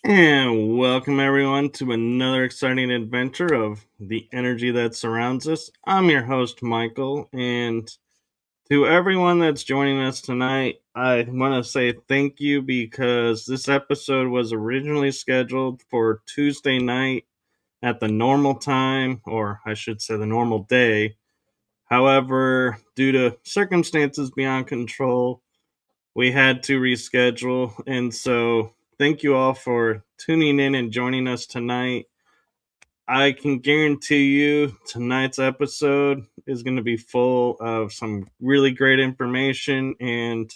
And welcome everyone to another exciting adventure of the energy that surrounds us. I'm your host, Michael, and to everyone that's joining us tonight, I want to say thank you because this episode was originally scheduled for Tuesday night at the normal time, or I should say the normal day. However, due to circumstances beyond control, we had to reschedule, and so thank you all for tuning in and joining us tonight. I can guarantee you tonight's episode is going to be full of some really great information, and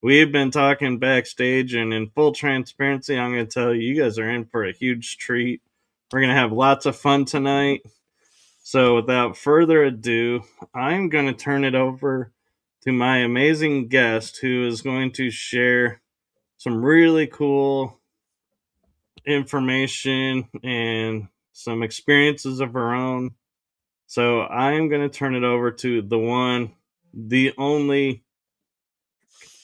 we've been talking backstage, and in full transparency, I'm going to tell you, you guys are in for a huge treat. We're going to have lots of fun tonight. So without further ado, I'm going to turn it over to my amazing guest who is going to share some really cool information and some experiences of her own. So I'm going to turn it over to the one, the only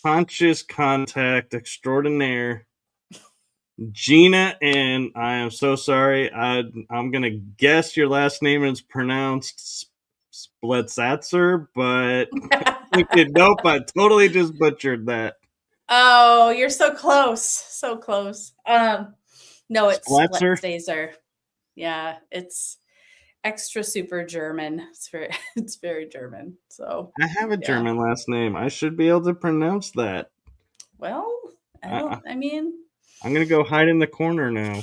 conscious contact extraordinaire, Gina. And I am so sorry. I'm going to guess your last name is pronounced Splettstaszer, but nope, I totally just butchered that. Oh, you're so close. So close. No, it's Splettstaszer. Yeah, it's extra super German. It's very German. So I have a German last name. I should be able to pronounce that. Well, I mean, I'm going to go hide in the corner now.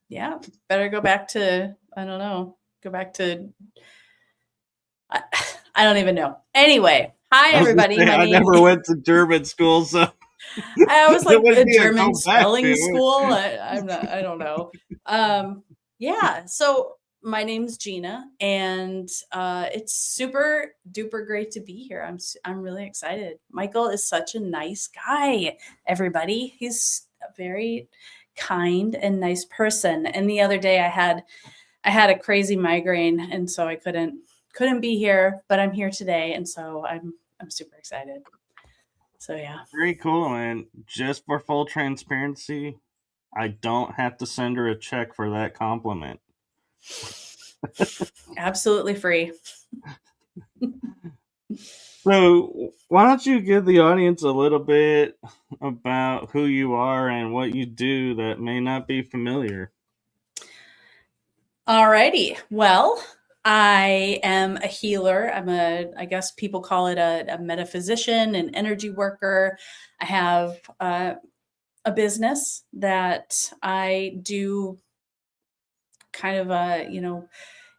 Yeah, better go back to, I don't know, I don't even know. Anyway, hi everybody. I never went to German school, so I was like a German spelling school. I don't know. Yeah. So my name's Gina, and it's super duper great to be here. I'm really excited. Michael is such a nice guy. Everybody, he's a very kind and nice person. And the other day I had a crazy migraine, and so I couldn't be here, but I'm here today, and so I'm super excited. So yeah. Very cool. And just for full transparency, I don't have to send her a check for that compliment. Absolutely free. So why don't you give the audience a little bit about who you are and what you do that may not be familiar? Alrighty. Well, I am a healer. I guess people call it a metaphysician, an energy worker. I have a business that I do kind of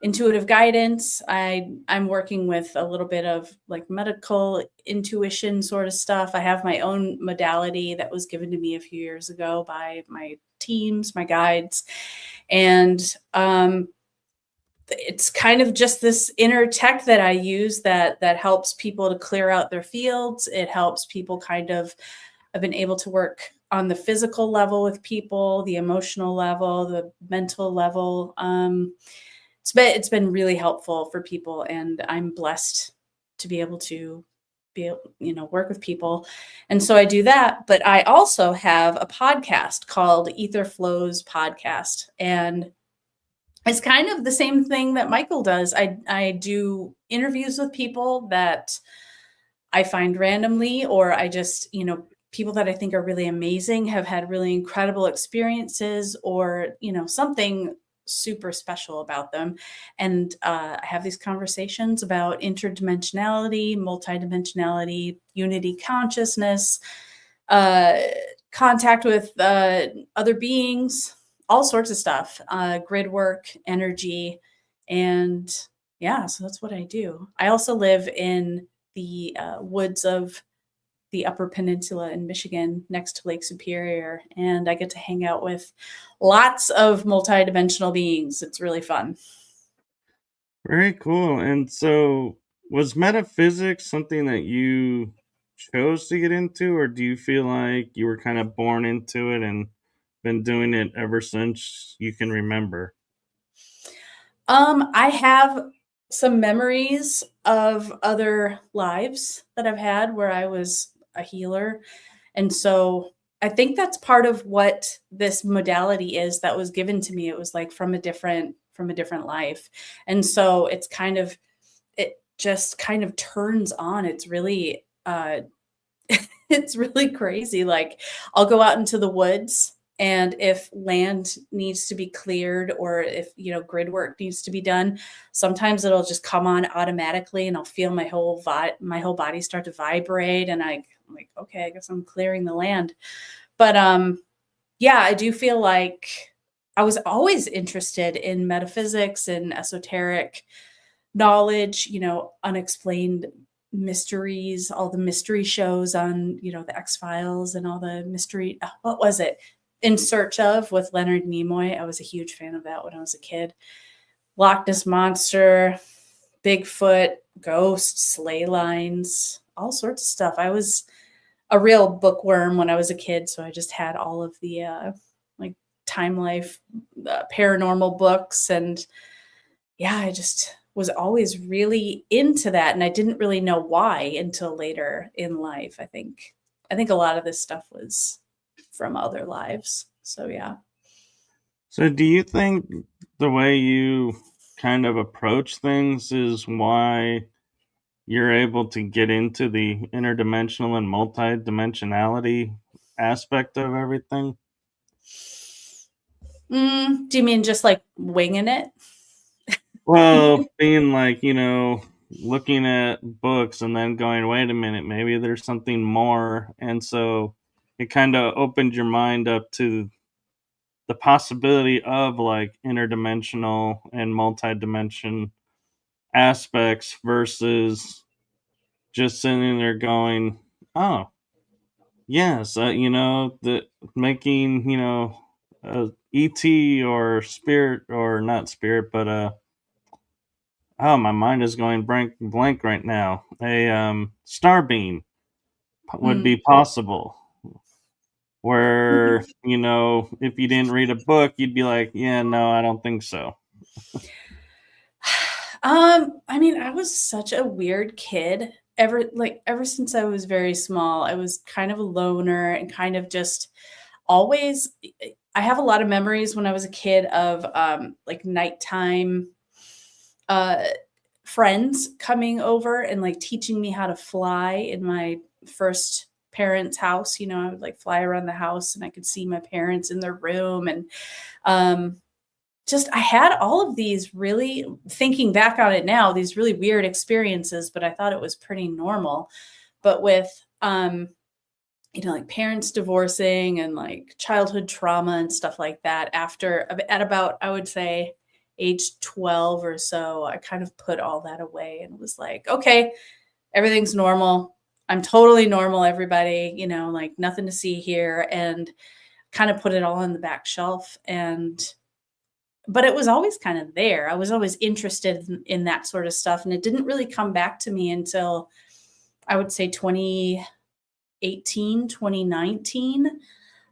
intuitive guidance. I'm working with a little bit of like medical intuition sort of stuff. I have my own modality that was given to me a few years ago by my teams, my guides. And it's kind of just this inner tech that I use that helps people to clear out their fields. It helps people I've been able to work on the physical level with people, the emotional level, the mental level. It's been really helpful for people, and I'm blessed to be able to work with people. And so I do that, but I also have a podcast called AetherFlows Podcast, and it's kind of the same thing that Michael does. I do interviews with people that I find randomly, or I just, people that I think are really amazing, have had really incredible experiences, or, something super special about them. And I have these conversations about interdimensionality, multidimensionality, unity consciousness, contact with other beings, all sorts of stuff, grid work, energy. And yeah, so that's what I do. I also live in the woods of the Upper Peninsula in Michigan, next to Lake Superior, and I get to hang out with lots of multidimensional beings. It's really fun. Very cool. And so, was metaphysics something that you chose to get into, or do you feel like you were kind of born into it and been doing it ever since you can remember? I have some memories of other lives that I've had where I was a healer. And so I think that's part of what this modality is that was given to me. It was like from a different life. And so it just kind of turns on. It's really it's really crazy. Like, I'll go out into the woods, and if land needs to be cleared, or if, grid work needs to be done, sometimes it'll just come on automatically, and I'll feel my whole body start to vibrate. And I'm like, okay, I guess I'm clearing the land. But yeah, I do feel like I was always interested in metaphysics and esoteric knowledge, unexplained mysteries, all the mystery shows on, the X-Files and all the mystery, what was it? In Search Of with Leonard Nimoy. I was a huge fan of that when I was a kid. Loch Ness Monster, Bigfoot, ghosts, ley lines, all sorts of stuff. I was a real bookworm when I was a kid, so I just had all of the like Time Life, paranormal books, and yeah, I just was always really into that, and I didn't really know why until later in life. I think a lot of this stuff was from other lives. So yeah. So do you think the way you kind of approach things is why you're able to get into the interdimensional and multidimensionality aspect of everything? Do you mean just like winging it? Well, being like, looking at books and then going, wait a minute, maybe there's something more. And so it kind of opened your mind up to the possibility of like interdimensional and multidimension aspects versus just sitting there going, oh, yes, the making, ET or spirit, or not spirit, but oh, my mind is going blank right now. A star beam would be possible. Where, if you didn't read a book, you'd be like, yeah, no, I don't think so. I mean, I was such a weird kid. Ever since I was very small, I was kind of a loner and kind of just always. I have a lot of memories when I was a kid of like nighttime friends coming over and like teaching me how to fly in my first parents' house. I would like fly around the house and I could see my parents in their room. And I had all of these really, thinking back on it now, these really weird experiences, but I thought it was pretty normal. But with, like parents divorcing and like childhood trauma and stuff like that, at about, I would say, age 12 or so, I kind of put all that away and was like, okay, everything's normal. I'm totally normal, everybody, like nothing to see here, and kind of put it all on the back shelf. And but it was always kind of there. I was always interested in that sort of stuff. And it didn't really come back to me until I would say 2018, 2019.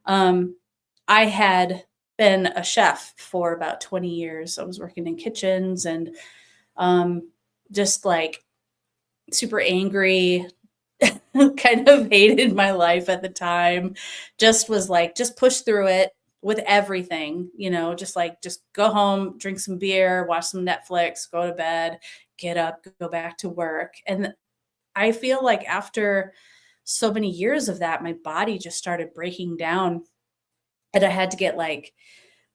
I had been a chef for about 20 years. I was working in kitchens and just like super angry, kind of hated my life at the time. Just was like, just push through it with everything, just go home, drink some beer, watch some Netflix, go to bed, get up, go back to work. And I feel like after so many years of that, my body just started breaking down, and I had to get like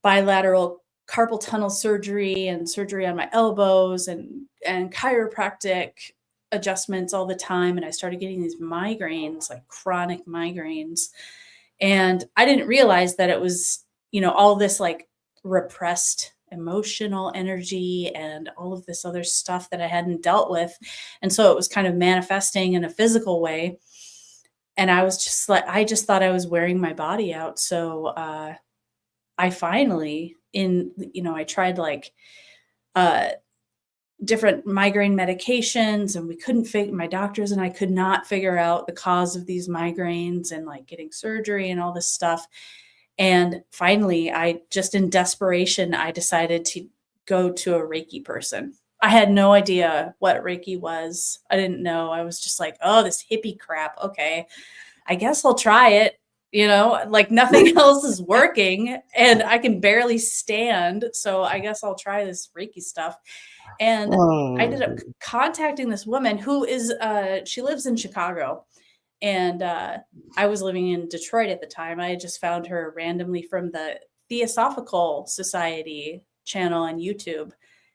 bilateral carpal tunnel surgery and surgery on my elbows and chiropractic adjustments all the time. And I started getting these migraines, like chronic migraines. And I didn't realize that it was, all this like repressed emotional energy and all of this other stuff that I hadn't dealt with. And so it was kind of manifesting in a physical way. And I was just like, I just thought I was wearing my body out. So I finally I tried like different migraine medications, and we couldn't my doctors and I could not figure out the cause of these migraines, and like getting surgery and all this stuff. And finally, I just in desperation, I decided to go to a Reiki person. I had no idea what Reiki was. I didn't know. I was just like, oh, this hippie crap. Okay, I guess I'll try it. Like nothing else is working and I can barely stand. So I guess I'll try this Reiki stuff. And I ended up contacting this woman who is, she lives in Chicago. And I was living in Detroit at the time. I had just found her randomly from the Theosophical Society channel on YouTube.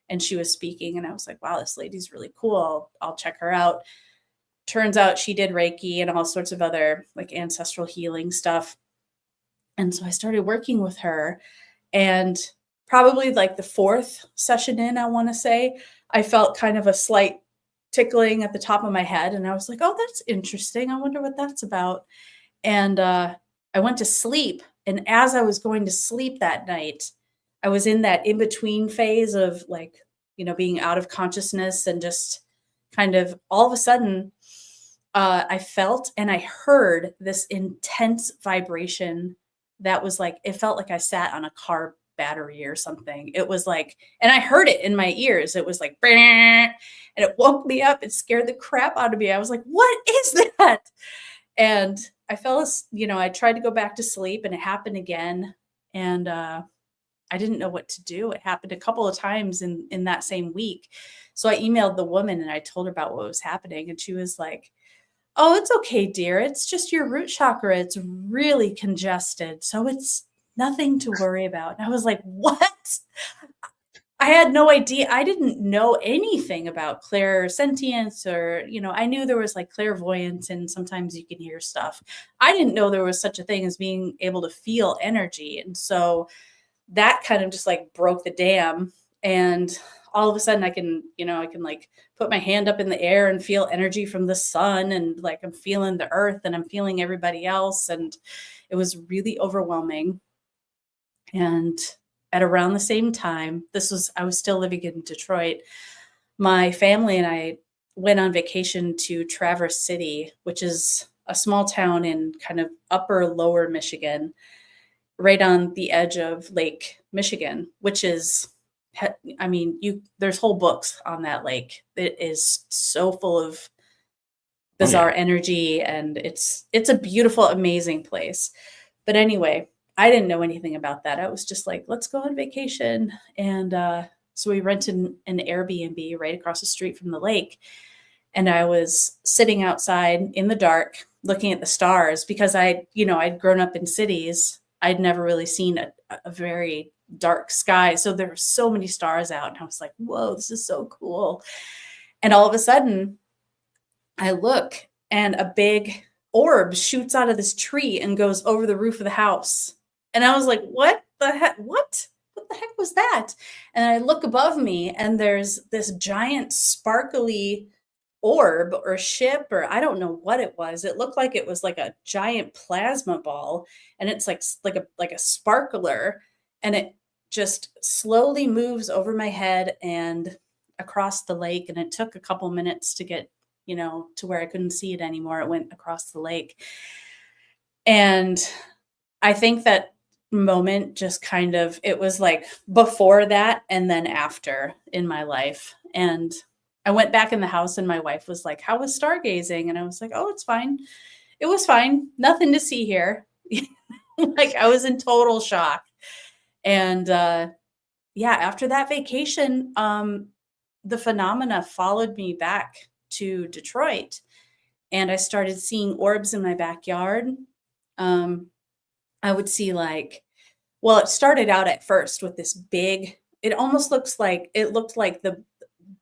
And she was speaking, and I was like, wow, this lady's really cool. I'll check her out. Turns out she did Reiki and all sorts of other like ancestral healing stuff. And so I started working with her, and probably like the fourth session in, I want to say, I felt kind of a slight tickling at the top of my head. And I was like, oh, that's interesting. I wonder what that's about. And I went to sleep. And as I was going to sleep that night, I was in that in-between phase of like, being out of consciousness, and just kind of all of a sudden, I felt and I heard this intense vibration that was like, it felt like I sat on a car battery or something. It was like, and I heard it in my ears. It was like, and it woke me up. It scared the crap out of me. I was like, what is that? And I I tried to go back to sleep, and it happened again. And I didn't know what to do. It happened a couple of times in that same week. So I emailed the woman and I told her about what was happening. And she was like, oh, it's okay, dear. It's just your root chakra. It's really congested. So it's nothing to worry about. And I was like, what? I had no idea. I didn't know anything about clairsentience, or, I knew there was like clairvoyance and sometimes you can hear stuff. I didn't know there was such a thing as being able to feel energy. And so that kind of just like broke the dam. And all of a sudden I can like put my hand up in the air and feel energy from the sun, and like I'm feeling the earth and I'm feeling everybody else. And it was really overwhelming. And at around the same time, I was still living in Detroit. My family and I went on vacation to Traverse City, which is a small town in kind of upper lower Michigan, right on the edge of Lake Michigan, which is, there's whole books on that lake. It is so full of bizarre energy, and it's a beautiful, amazing place. But anyway, I didn't know anything about that. I was just like, let's go on vacation. And so we rented an Airbnb right across the street from the lake. And I was sitting outside in the dark looking at the stars, because I'd grown up in cities. I'd never really seen a very dark sky. So there were so many stars out, and I was like, whoa, this is so cool. And all of a sudden I look, and a big orb shoots out of this tree and goes over the roof of the house. And I was like, what the heck? What the heck was that? And I look above me, and there's this giant sparkly orb or ship, or I don't know what it was. It looked like it was like a giant plasma ball, and it's like a sparkler, and it just slowly moves over my head and across the lake. And it took a couple minutes to get, to where I couldn't see it anymore. It went across the lake. And I think that moment just kind of, it was like before that and then after in my life. And I went back in the house and my wife was like, how was stargazing? And I was like, oh, it's fine. It was fine. Nothing to see here. Like I was in total shock. And after that vacation, the phenomena followed me back to Detroit, and I started seeing orbs in my backyard. I would see it started out at first with this big, it looked like the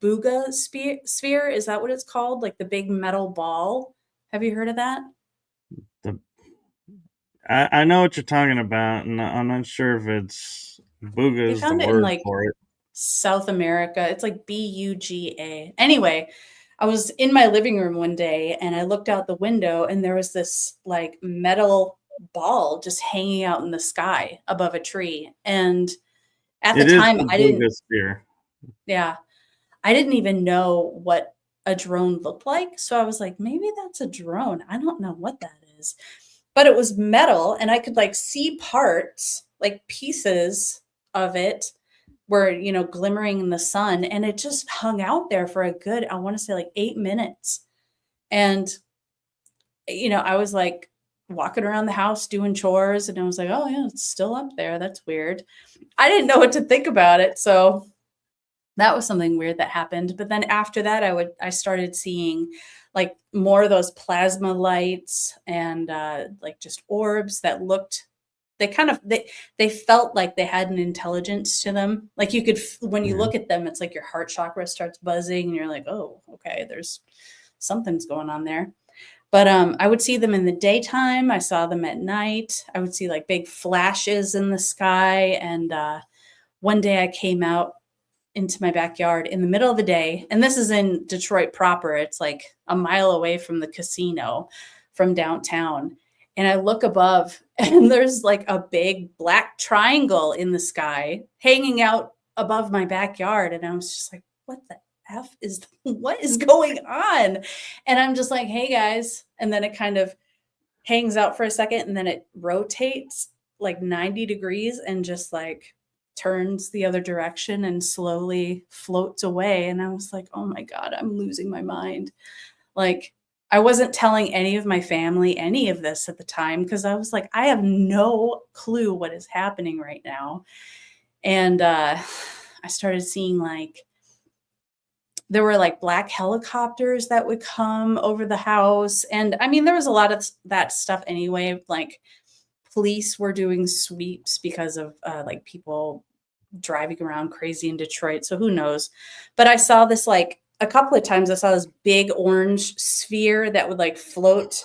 Booga sphere. Is that what it's called? Like the big metal ball. Have you heard of that? I know what you're talking about, and I'm not sure if it's Booga is the word for it. South America. It's like Buga. Anyway, I was in my living room one day and I looked out the window and there was this like metal ball just hanging out in the sky above a tree. And at the time, I didn't even know what a drone looked like. So I was like, maybe that's a drone. I don't know what that is. But it was metal and I could like see parts, like pieces of it were, glimmering in the sun, and it just hung out there for a good, I want to say like 8 minutes. And, I was like walking around the house doing chores and I was like, oh yeah, it's still up there. That's weird. I didn't know what to think about it. So that was something weird that happened. But then after that, I started seeing like more of those plasma lights and like just orbs that looked, they felt like they had an intelligence to them. Like you could, when you look at them, it's like your heart chakra starts buzzing and you're like, oh, okay, there's something's going on there. But I would see them in the daytime. I saw them at night. I would see like big flashes in the sky. And one day I came out into my backyard in the middle of the day. And this is in Detroit proper. It's like a mile away from the casino from downtown. And I look above and there's like a big black triangle in the sky hanging out above my backyard. And I was just like, what the F what is going on? And I'm just like, hey guys. And then it kind of hangs out for a second and then it rotates like 90 degrees and just like turns the other direction and slowly floats away. And I was like, oh my God, I'm losing my mind. Like, I wasn't telling any of my family any of this at the time because I was like, I have no clue what is happening right now. And I started seeing like, there were like black helicopters that would come over the house. And I mean, there was a lot of that stuff anyway. Like police were doing sweeps because of like people driving around crazy in Detroit. So who knows? But I saw this like, a couple of times I saw this big orange sphere that would like float.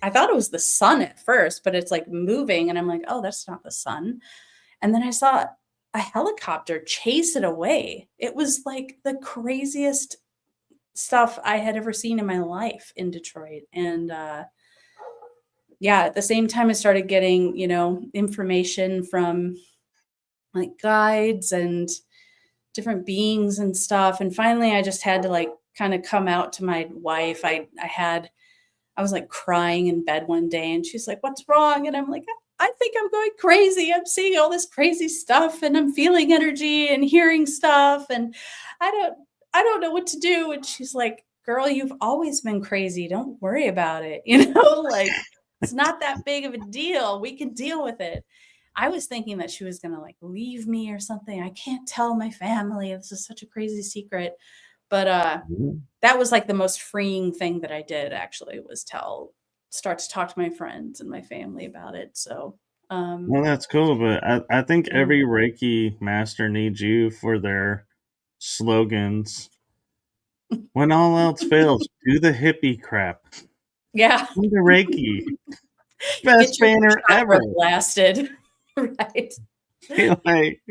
I thought it was the sun at first, but it's like moving. And I'm like, oh, that's not the sun. And then I saw a helicopter chase it away. It was like the craziest stuff I had ever seen in my life in Detroit. And at the same time, I started getting, information from like guides and different beings and stuff. And finally, I just had to like kind of come out to my wife. I was like crying in bed one day and she's like, what's wrong? And I'm like, I think I'm going crazy. I'm seeing all this crazy stuff and I'm feeling energy and hearing stuff. And I don't know what to do. And she's like, girl, you've always been crazy. Don't worry about it. Like it's not that big of a deal. We can deal with it. I was thinking that she was going to like leave me or something. I can't tell my family. This is such a crazy secret. But that was like the most freeing thing that I did actually was start to talk to my friends and my family about it. So, well, that's cool. But I think every Reiki master needs you for their slogans. When all else fails, do the hippie crap. Yeah. Do the Reiki. Best banner ever. Blasted. Right. Like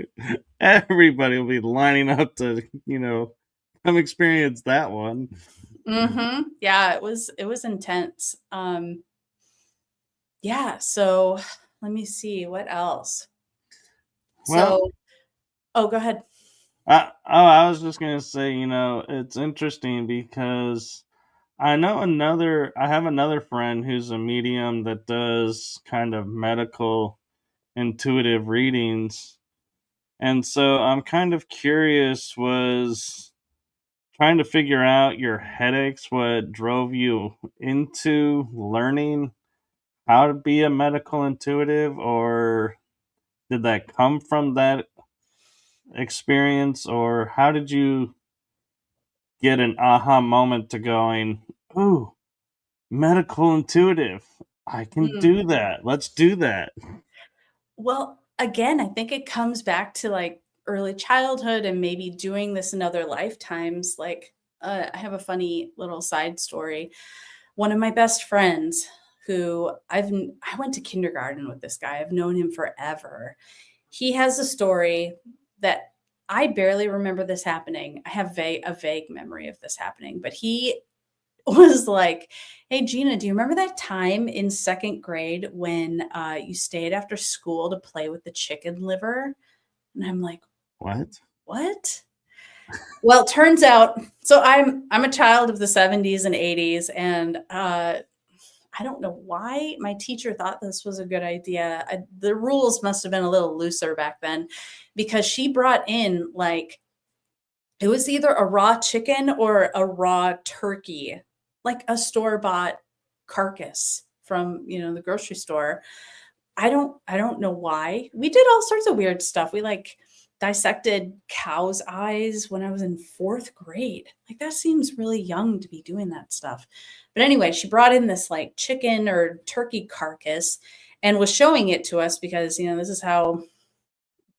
everybody will be lining up to, come experience that one. Mm-hmm. Yeah, it was intense. So let me see what else. Well, so Oh, go ahead. I was just gonna say, it's interesting because I have another friend who's a medium that does kind of medical intuitive readings. And so I'm kind of curious, was trying to figure out your headaches, what drove you into learning how to be a medical intuitive, or did that come from that experience, or how did you get an aha moment to going, ooh, medical intuitive, I can do that, let's do that? Well, again, I think it comes back to like early childhood and maybe doing this in other lifetimes. Like, I have a funny little side story. One of my best friends, who I went to kindergarten with this guy. I've known him forever. He has a story that I barely remember this happening. I have a vague memory of this happening, but he was like, "Hey, Gina, do you remember that time in second grade when you stayed after school to play with the chicken liver?" And I'm like, What? "What?" Well, it turns out, so I'm a child of the 70s and 80s, and I don't know why my teacher thought this was a good idea. The rules must have been a little looser back then, because she brought in like it was either a raw chicken or a raw turkey, like a store-bought carcass from, the grocery store. I don't know why. We did all sorts of weird stuff. We like dissected cows' eyes when I was in 4th grade. Like that seems really young to be doing that stuff. But anyway, she brought in this like chicken or turkey carcass and was showing it to us because, this is how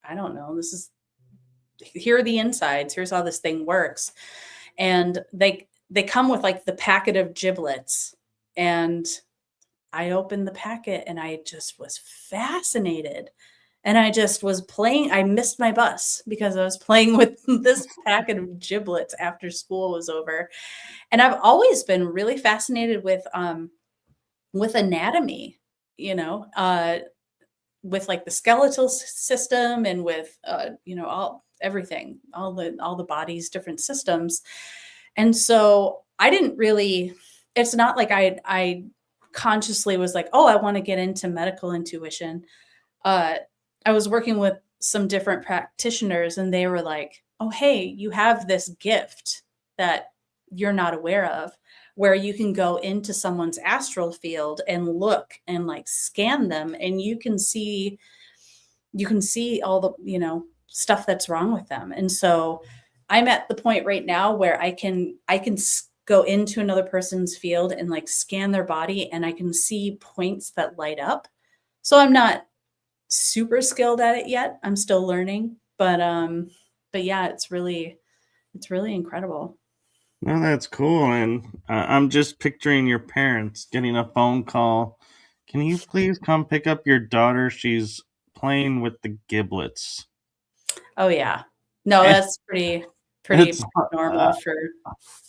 I don't know, here are the insides. Here's how this thing works. And they come with like the packet of giblets. And I opened the packet and I just was fascinated. And I just was playing. I missed my bus because I was playing with this packet of giblets after school was over. And I've always been really fascinated with anatomy, with like the skeletal system and with all everything, all the body's different systems. And so I didn't really, it's not like I consciously was like, oh, I want to get into medical intuition. I was working with some different practitioners and they were like, oh, hey, you have this gift that you're not aware of, where you can go into someone's astral field and look and like scan them, and you can see all the, stuff that's wrong with them. And so I'm at the point right now where I can go into another person's field and like scan their body, and I can see points that light up. So I'm not super skilled at it yet. I'm still learning, but yeah, it's really incredible. No, that's cool. And I'm just picturing your parents getting a phone call. Can you please come pick up your daughter? She's playing with the giblets. Oh yeah. No, And that's pretty it's normal for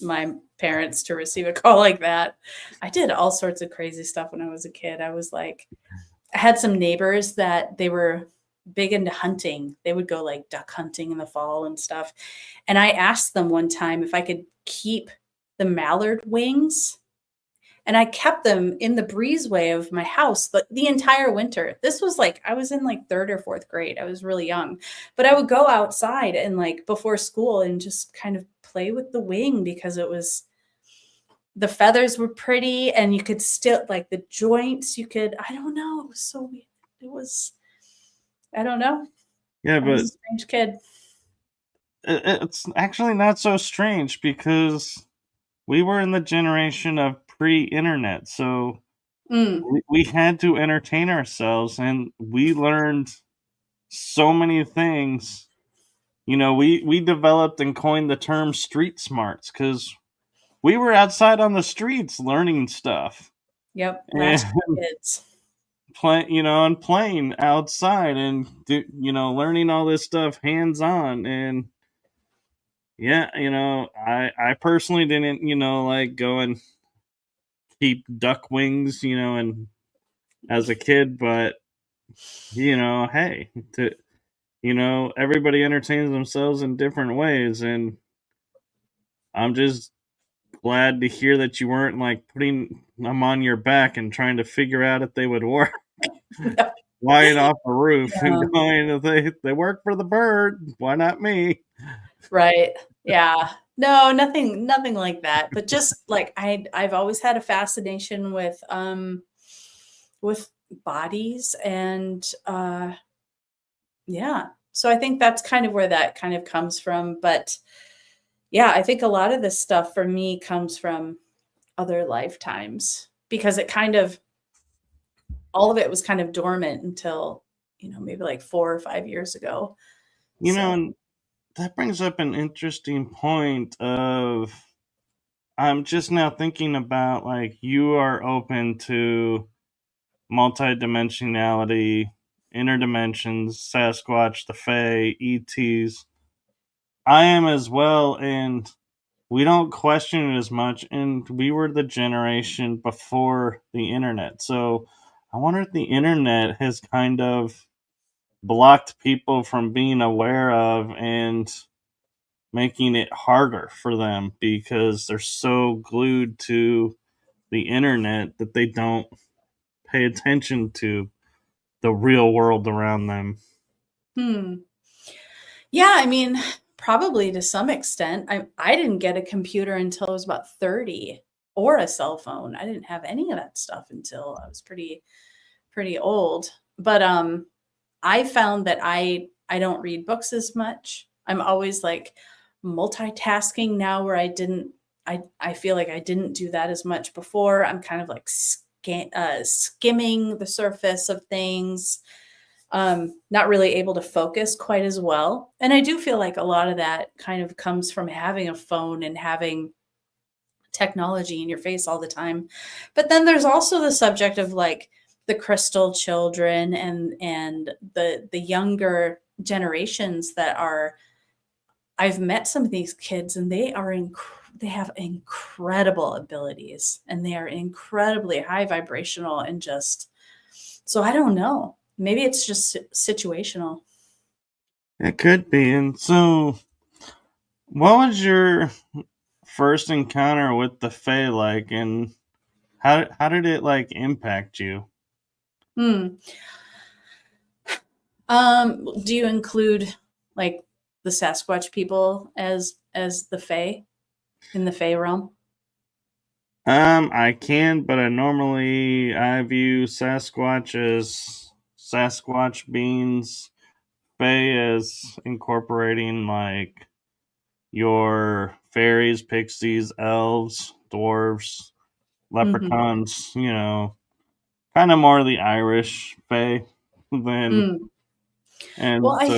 my parents to receive a call like that. I did all sorts of crazy stuff when I was a kid. I had some neighbors that they were big into hunting. They would go like duck hunting in the fall and stuff. And I asked them one time if I could keep the mallard wings, and I kept them in the breezeway of my house the entire winter. This was like I was in like 3rd or 4th grade. I was really young. But I would go outside and like before school and just kind of play with the wing because the feathers were pretty, and you could still like the joints, I don't know, it was so weird. It was I don't know. yeah, I was but a strange kid. it's actually not so strange because we were in the generation of pre-internet, so Mm, we had to entertain ourselves, and we learned so many things. We developed and coined the term street smarts because we were outside on the streets learning stuff yep, and latchkey kids. and playing outside and learning all this stuff hands on. And yeah, I personally didn't like go and keep duck wings, and as a kid, but hey, everybody entertains themselves in different ways, and I'm just glad to hear that you weren't like putting them on your back and trying to figure out if they would work. Flying off a roof and going, they work for the bird. Why not me? Right. Yeah. No, nothing like that. But just like I've always had a fascination with bodies and yeah. So I think that's kind of where that kind of comes from. But yeah, I think a lot of this stuff for me comes from other lifetimes because it kind of all of it was kind of dormant until, maybe like 4 or 5 years ago. And that brings up an interesting point of I'm just now thinking about like you are open to multidimensionality, interdimensions, Sasquatch, the Fae, ETs. I am as well, and we don't question it as much. And we were the generation before the internet. So I wonder if the internet has kind of blocked people from being aware of and making it harder for them because they're so glued to the internet that they don't pay attention to the real world around them. Yeah, I mean, probably to some extent. I didn't get a computer until I was about 30 or a cell phone. I didn't have any of that stuff until I was pretty old. But I found that I don't read books as much. I'm always like multitasking now where I feel like I didn't do that as much before. I'm kind of like skimming the surface of things, not really able to focus quite as well. And I do feel like a lot of that kind of comes from having a phone and having technology in your face all the time. But then there's also the subject of like the crystal children and the younger generations that are I've met some of these kids and they have incredible abilities and they are incredibly high vibrational and just so I don't know. Maybe it's just situational. It could be. And so, what was your first encounter with the Fae like, and how did it like impact you? Do you include like the Sasquatch people as the Fae in the Fae realm? I can, but I view Sasquatch as Sasquatch beings, Fae as incorporating like your fairies, pixies, elves, dwarves, leprechauns, kind of more the Irish Fae than and well, I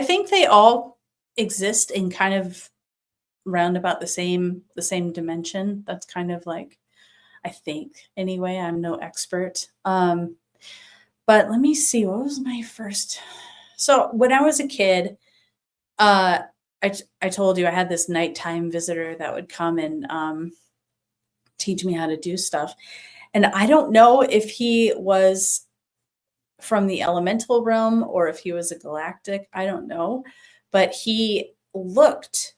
think they all exist in kind of round about the same dimension. That's kind of like I think anyway. I'm no expert. But let me see. What was my first? So when I was a kid, I told you I had this nighttime visitor that would come and teach me how to do stuff. And I don't know if he was from the elemental realm or if he was a galactic. I don't know. But he looked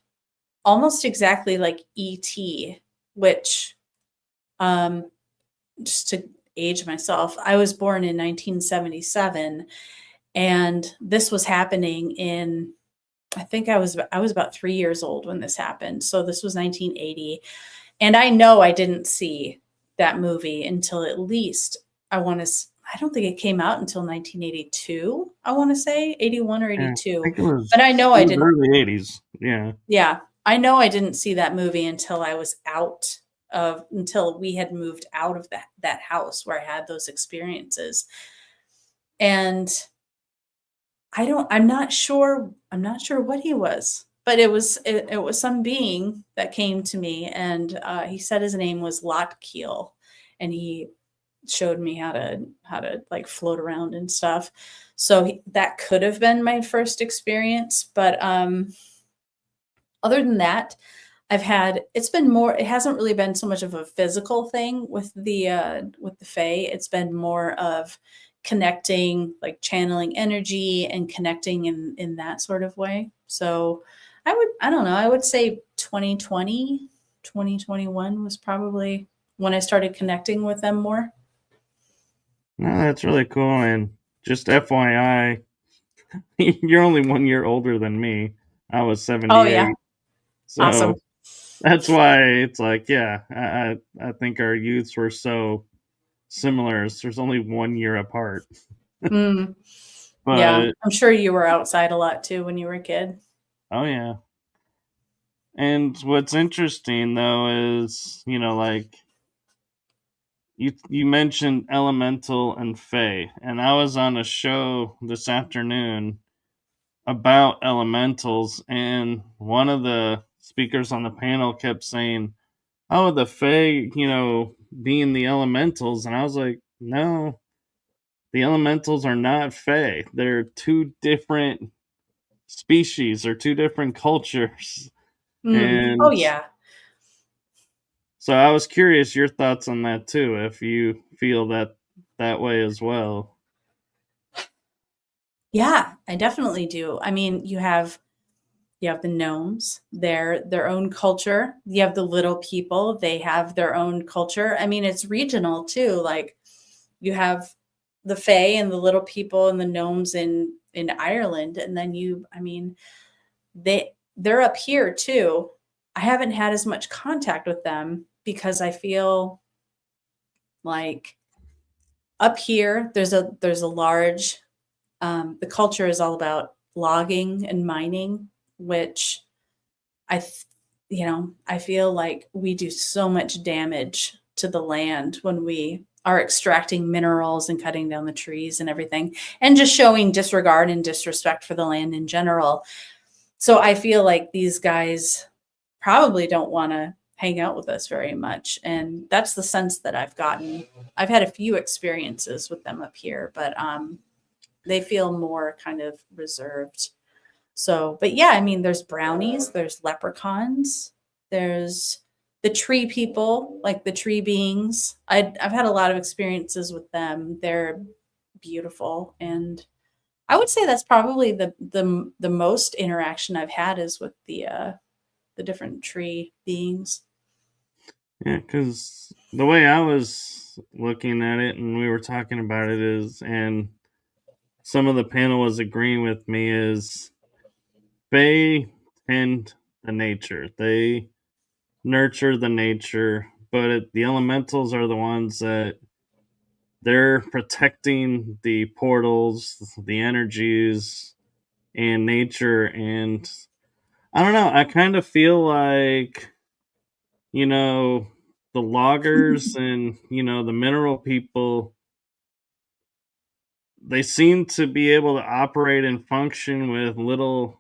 almost exactly like ET, which just to age myself, I was born in 1977 and this was happening in I think I was about 3 years old when this happened. So this was 1980. And I know I didn't see that movie until at least I don't think it came out until 1982. I want to say 81 or 82. But I know I didn't early 80s. Yeah. Yeah. I know I didn't see that movie until I was until we had moved out of that house where I had those experiences. And I'm not sure what he was, but it was some being that came to me and he said his name was Lotkeel and he showed me how to like float around and stuff. So that could have been my first experience, but other than that, it hasn't really been so much of a physical thing with the Fae. It's been more of connecting, like channeling energy and connecting in that sort of way. So I don't know, I would say 2020, 2021 was probably when I started connecting with them more. No, that's really cool. And just FYI, you're only 1 year older than me. I was 78. Oh yeah. So Awesome. that's why it's like, yeah, I think our youths were so similar. There's only 1 year apart. But yeah, I'm sure you were outside a lot too when you were a kid. Oh yeah. And what's interesting though is, like you mentioned elemental and fae, and I was on a show this afternoon about elementals, and one of the speakers on the panel kept saying, "Oh, the fae, being the elementals," and I was like, "No, the elementals are not fae. They're two different species or two different cultures." And oh yeah. so I was curious your thoughts on that too, if you feel that way as well. Yeah, I definitely do. I mean, you have the gnomes, their own culture. You have the little people, they have their own culture. I mean, it's regional too. Like you have the fae and the little people and the gnomes in Ireland, and then they're up here too. I haven't had as much contact with them because I feel like up here there's a large the culture is all about logging and mining, which I feel like we do so much damage to the land when we are extracting minerals and cutting down the trees and everything, and just showing disregard and disrespect for the land in general. So I feel like these guys probably don't want to hang out with us very much. And that's the sense that I've gotten. I've had a few experiences with them up here, but they feel more kind of reserved. So, but yeah, I mean, there's brownies, there's leprechauns, there's the tree people, like the tree beings. I've had a lot of experiences with them. They're beautiful, and I would say that's probably the most interaction I've had is with the different tree beings. Yeah, because the way I was looking at it and we were talking about it is, and some of the panel was agreeing with me, is they tend the nature. They nurture the nature, but the elementals are the ones that they're protecting the portals, the energies, and nature. And I don't know, I kind of feel like, the loggers and, the mineral people, they seem to be able to operate and function with little,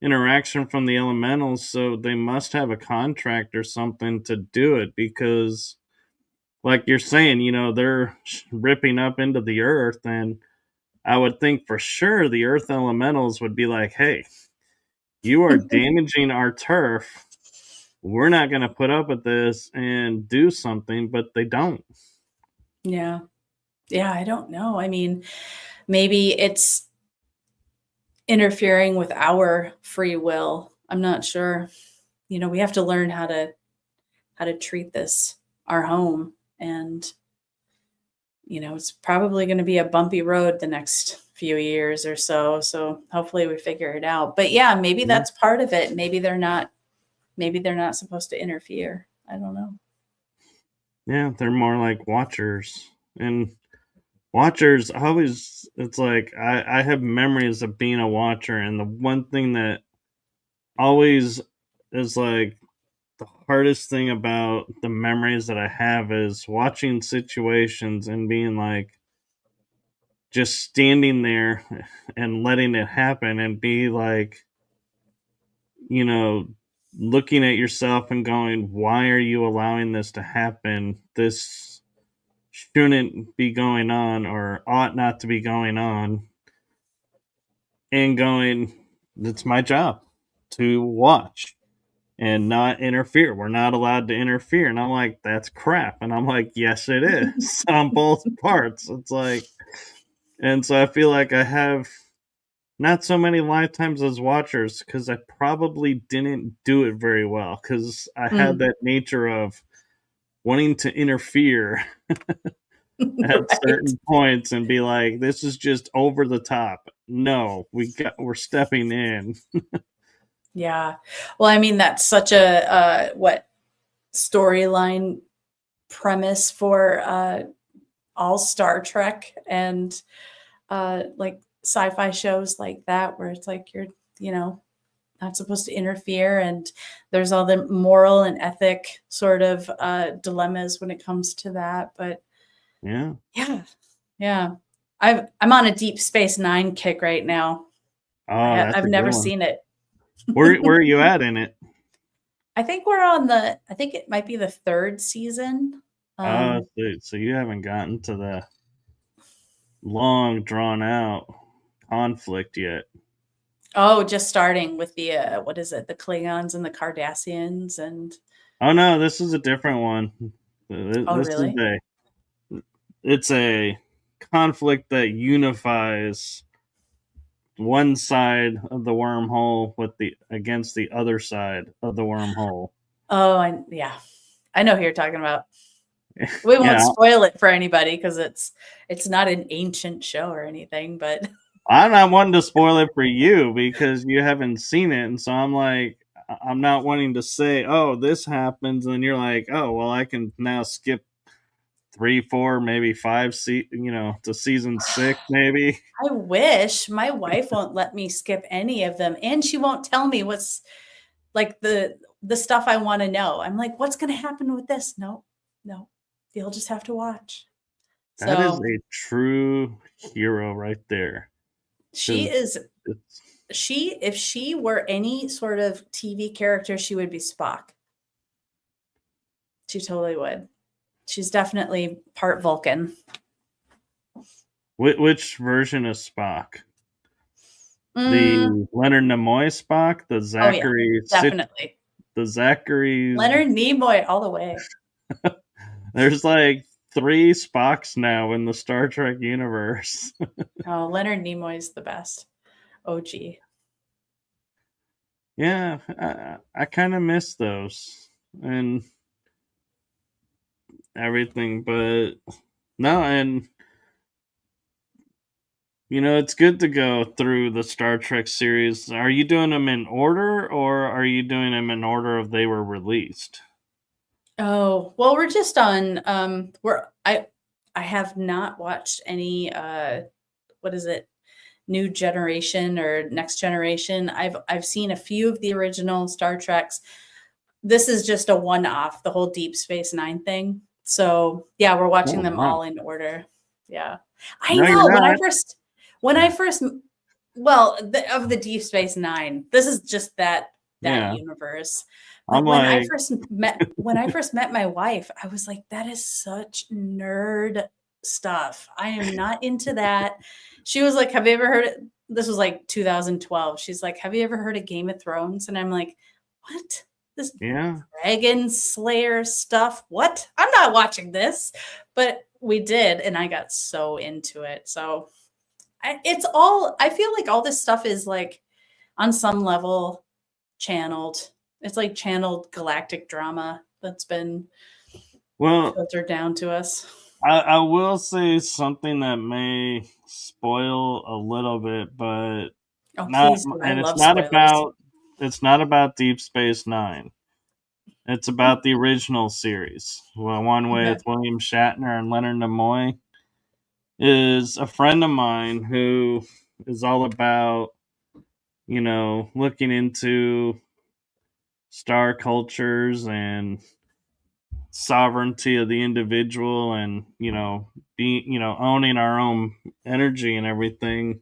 interaction from the elementals. So they must have a contract or something to do it because, like you're saying, they're ripping up into the earth. And I would think for sure the earth elementals would be like, hey, you are damaging our turf. We're not going to put up with this and do something, but they don't. Yeah. Yeah, I don't know. I mean, maybe it's interfering with our free will. I'm not sure. We have to learn how to treat this our home, and it's probably going to be a bumpy road the next few years or so hopefully we figure it out. But yeah, maybe that's part of it. Maybe they're not supposed to interfere. I don't know. Yeah, they're more like watchers. And watchers always, it's like I have memories of being a watcher, and the one thing that always is like the hardest thing about the memories that I have is watching situations and being like just standing there and letting it happen and be like, looking at yourself and going, why are you allowing this to happen? This shouldn't be going on or ought not to be going on. And going, it's my job to watch and not interfere. We're not allowed to interfere. And I'm like, that's crap. And I'm like, yes, it is on both parts. It's like, and so I feel like I have not so many lifetimes as watchers because I probably didn't do it very well because I had that nature of wanting to interfere at certain points and be like, this is just over the top. No, we're stepping in. Yeah. Well, I mean, that's such a storyline premise for all Star Trek and like sci-fi shows like that, where it's like you're, not supposed to interfere, and there's all the moral and ethic sort of dilemmas when it comes to that. But yeah. I'm on a Deep Space Nine kick right now. Oh, I've never seen it. Where are you at in it? I think we're on I think it might be the 3rd season. So you haven't gotten to the long drawn out conflict yet. Oh, just starting with the what is it? The Klingons and the Cardassians and. Oh no, this is a different one. Really? It's a conflict that unifies one side of the wormhole against the other side of the wormhole. Oh, I know who you're talking about. We won't spoil it for anybody because it's not an ancient show or anything, but I'm not wanting to spoil it for you because you haven't seen it, and so I'm like, I'm not wanting to say, oh, this happens, and you're like, oh, well, I can now skip 3, 4, maybe 5, to season 6, maybe. I wish. My wife won't let me skip any of them, and she won't tell me what's like the stuff I want to know. I'm like, what's going to happen with this? No, you'll just have to watch. That is a true hero right there. If she were any sort of TV character, she would be Spock. She totally would. She's definitely part Vulcan. Which version of Spock? The Leonard Nimoy Spock? The Zachary? Definitely. The Zachary? Leonard Nimoy all the way. There's like 3 Spocks now in the Star Trek universe. Oh, Leonard Nimoy's the best. OG. Yeah, I kind of miss those and everything, but no, and it's good to go through the Star Trek series. Are you doing them in order, or are you doing them in order of they were released? Oh, well, we're just on I have not watched any what is it? New Generation or Next Generation. I've seen a few of the original Star Treks. This is just a one-off, the whole Deep Space Nine thing. So yeah, we're watching them all in order. Yeah, I know. When I first, well, of the Deep Space Nine, this is just that universe. Like when I first met my wife, I was like, that is such nerd stuff. I am not into that. She was like, have you ever heard it? This was like 2012. She's like, have you ever heard of Game of Thrones? And I'm like, what? This dragon slayer stuff? What? I'm not watching this. But we did, and I got so into it. So I feel like all this stuff is like on some level channeled. It's like channeled galactic drama that's been filtered down to us. I will say something that may spoil a little bit, but it's not about Deep Space Nine. It's about the original series. Well, one with William Shatner and Leonard Nimoy is a friend of mine who is all about, looking into star cultures and sovereignty of the individual and being owning our own energy and everything.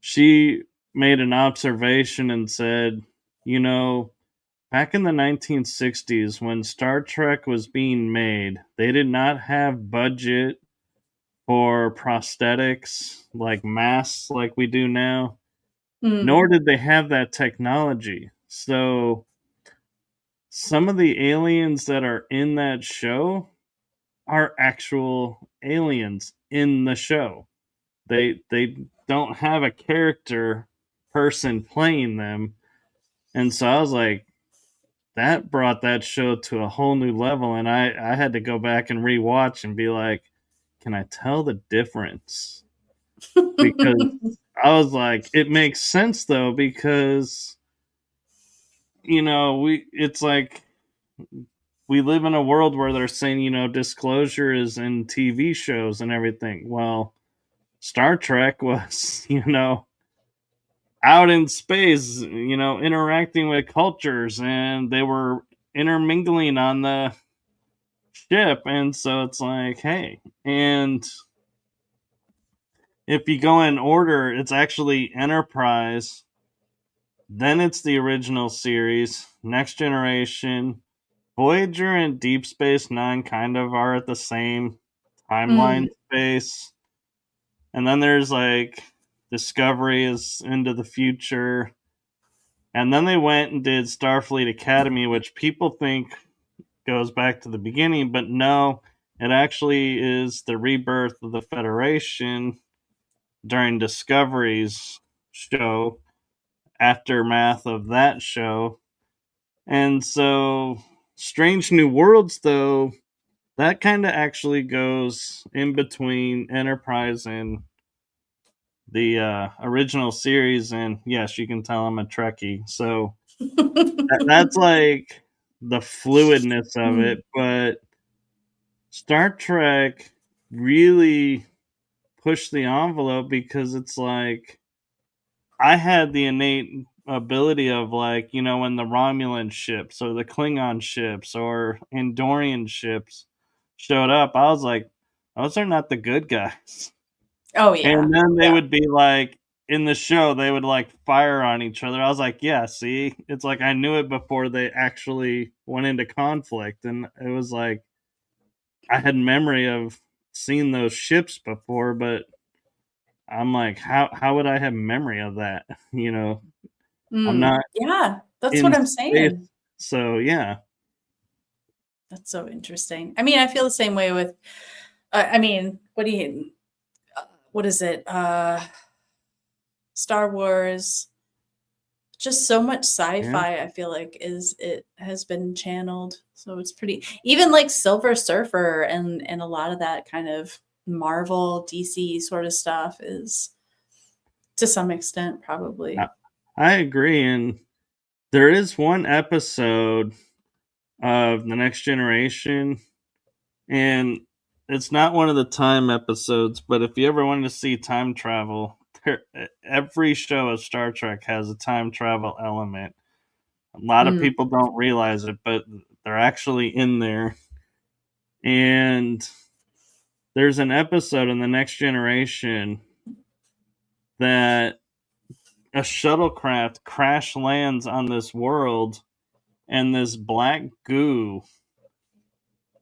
She made an observation and said, back in the 1960s when Star Trek was being made, they did not have budget for prosthetics like masks like we do now, nor did they have that technology. So some of the aliens that are in that show are actual aliens in the show. They don't have a character person playing them. And so I was like, that brought that show to a whole new level. And I had to go back and rewatch and be like, can I tell the difference? Because I was like, it makes sense though, because it's like we live in a world where they're saying, disclosure is in TV shows and everything. Well, Star Trek was, out in space, interacting with cultures, and they were intermingling on the ship. And so it's like, hey, and if you go in order, it's actually Enterprise, then it's the original series, Next Generation, Voyager, and Deep Space Nine kind of are at the same timeline space. And then there's like Discovery is into the future. And then they went and did Starfleet Academy, which people think goes back to the beginning, but no, it actually is the rebirth of the Federation during Discovery's show, aftermath of that show. And so Strange New Worlds, though, that kind of actually goes in between Enterprise and the original series. And yes, you can tell I'm a Trekkie. So that's like the fluidness of it. But Star Trek really pushed the envelope, because it's like I had the innate ability of, like, when the Romulan ships or the Klingon ships or Andorian ships showed up, I was like, those are not the good guys. Oh, yeah. And then they would be like, in the show, they would like fire on each other. I was like, yeah, see, it's like I knew it before they actually went into conflict. And it was like, I had memory of seeing those ships before, but I'm like, how would I have memory of that? I'm not. Yeah, that's what I'm saying. So yeah, that's so interesting. I mean, I feel the same way with. I mean, what is it? Star Wars. Just so much sci-fi. I feel like it has been channeled, so it's pretty. Even like Silver Surfer and a lot of that kind of Marvel, DC sort of stuff is, to some extent, probably. I agree, and there is one episode of The Next Generation, and it's not one of the time episodes, but if you ever wanted to see time travel, every show of Star Trek has a time travel element. A lot of people don't realize it, but they're actually in there. And there's an episode in The Next Generation that a shuttlecraft crash lands on this world, and this black goo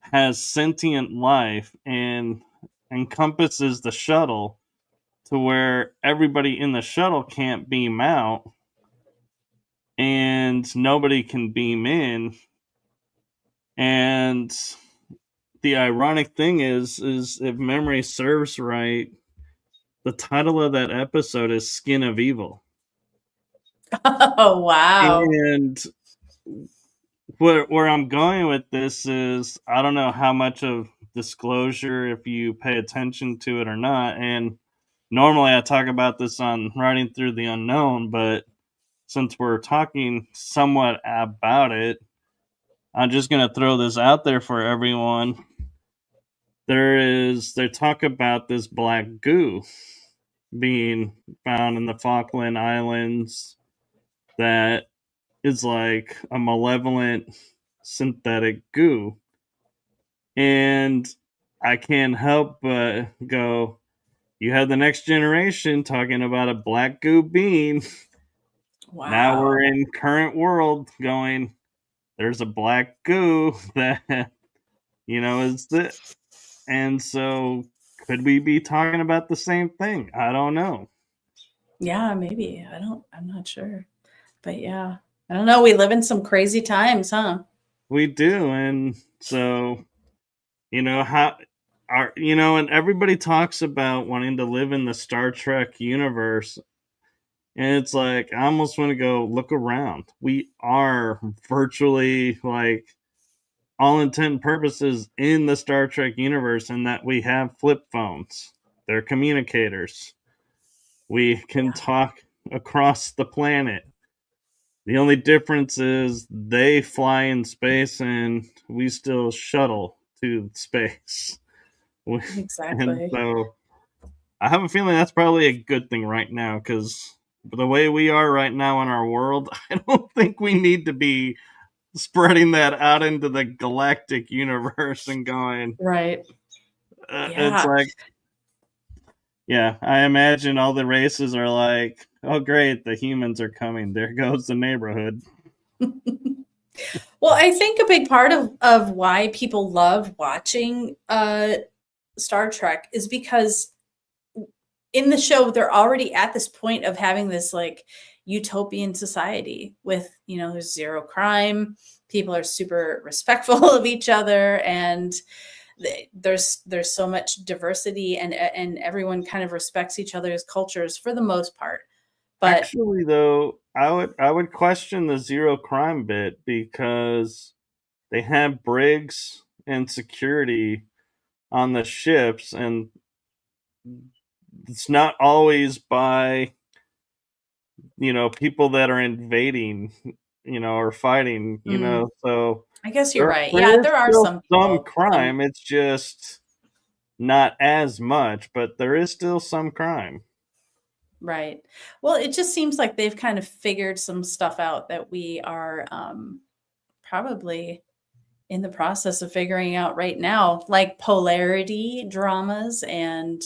has sentient life and encompasses the shuttle to where everybody in the shuttle can't beam out and nobody can beam in. And the ironic thing is if memory serves right, the title of that episode is Skin of Evil. Oh, wow. And where I'm going with this is, I don't know how much of disclosure, if you pay attention to it or not. And normally I talk about this on Writing Through the Unknown, but since we're talking somewhat about it, I'm just going to throw this out there for everyone. They talk about this black goo being found in the Falkland Islands that is like a malevolent synthetic goo. And I can't help but go, you have The Next Generation talking about a black goo being. Wow. Now we're in current world going, there's a black goo that, is this. And so could we be talking about the same thing? I don't know. Yeah, maybe. I'm not sure. But yeah, I don't know. We live in some crazy times, huh? We do. And so, and everybody talks about wanting to live in the Star Trek universe. And it's like, I almost want to go look around. We are virtually, like, all intent and purposes in the Star Trek universe, in that we have flip phones. They're communicators. We can talk across the planet. The only difference is they fly in space and we still shuttle to space. Exactly. And so I have a feeling that's probably a good thing right now, because the way we are right now in our world, I don't think we need to be spreading that out into the galactic universe and going. Right. It's like, yeah, I imagine all the races are like, oh, great, the humans are coming. There goes the neighborhood. Well, I think a big part of why people love watching Star Trek is because in the show, they're already at this point of having this like utopian society with, there's zero crime. People are super respectful of each other, and there's so much diversity, and everyone kind of respects each other's cultures for the most part. But actually, though, I would question the zero crime bit, because they have brigs and security on the ships, and it's not always by people that are invading, or fighting, so I guess you're right. Yeah, there are some crime. It's just not as much, but there is still some crime. Right. Well, it just seems like they've kind of figured some stuff out that we are probably in the process of figuring out right now, like polarity dramas and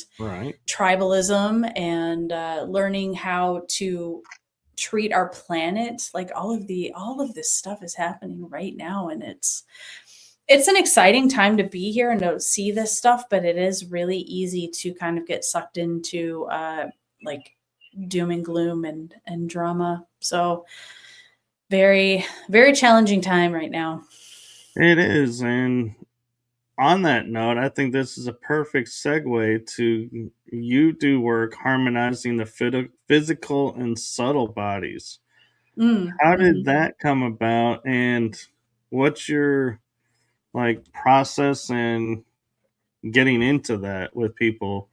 tribalism, and learning how to treat our planet. Like all of this stuff is happening right now, and it's an exciting time to be here and to see this stuff, but it is really easy to kind of get sucked into like doom and gloom and drama. So very, very challenging time right now. It is. And on that note, I think this is a perfect segue to, you do work harmonizing the physical and subtle bodies. How did that come about, and what's your process in getting into that with people?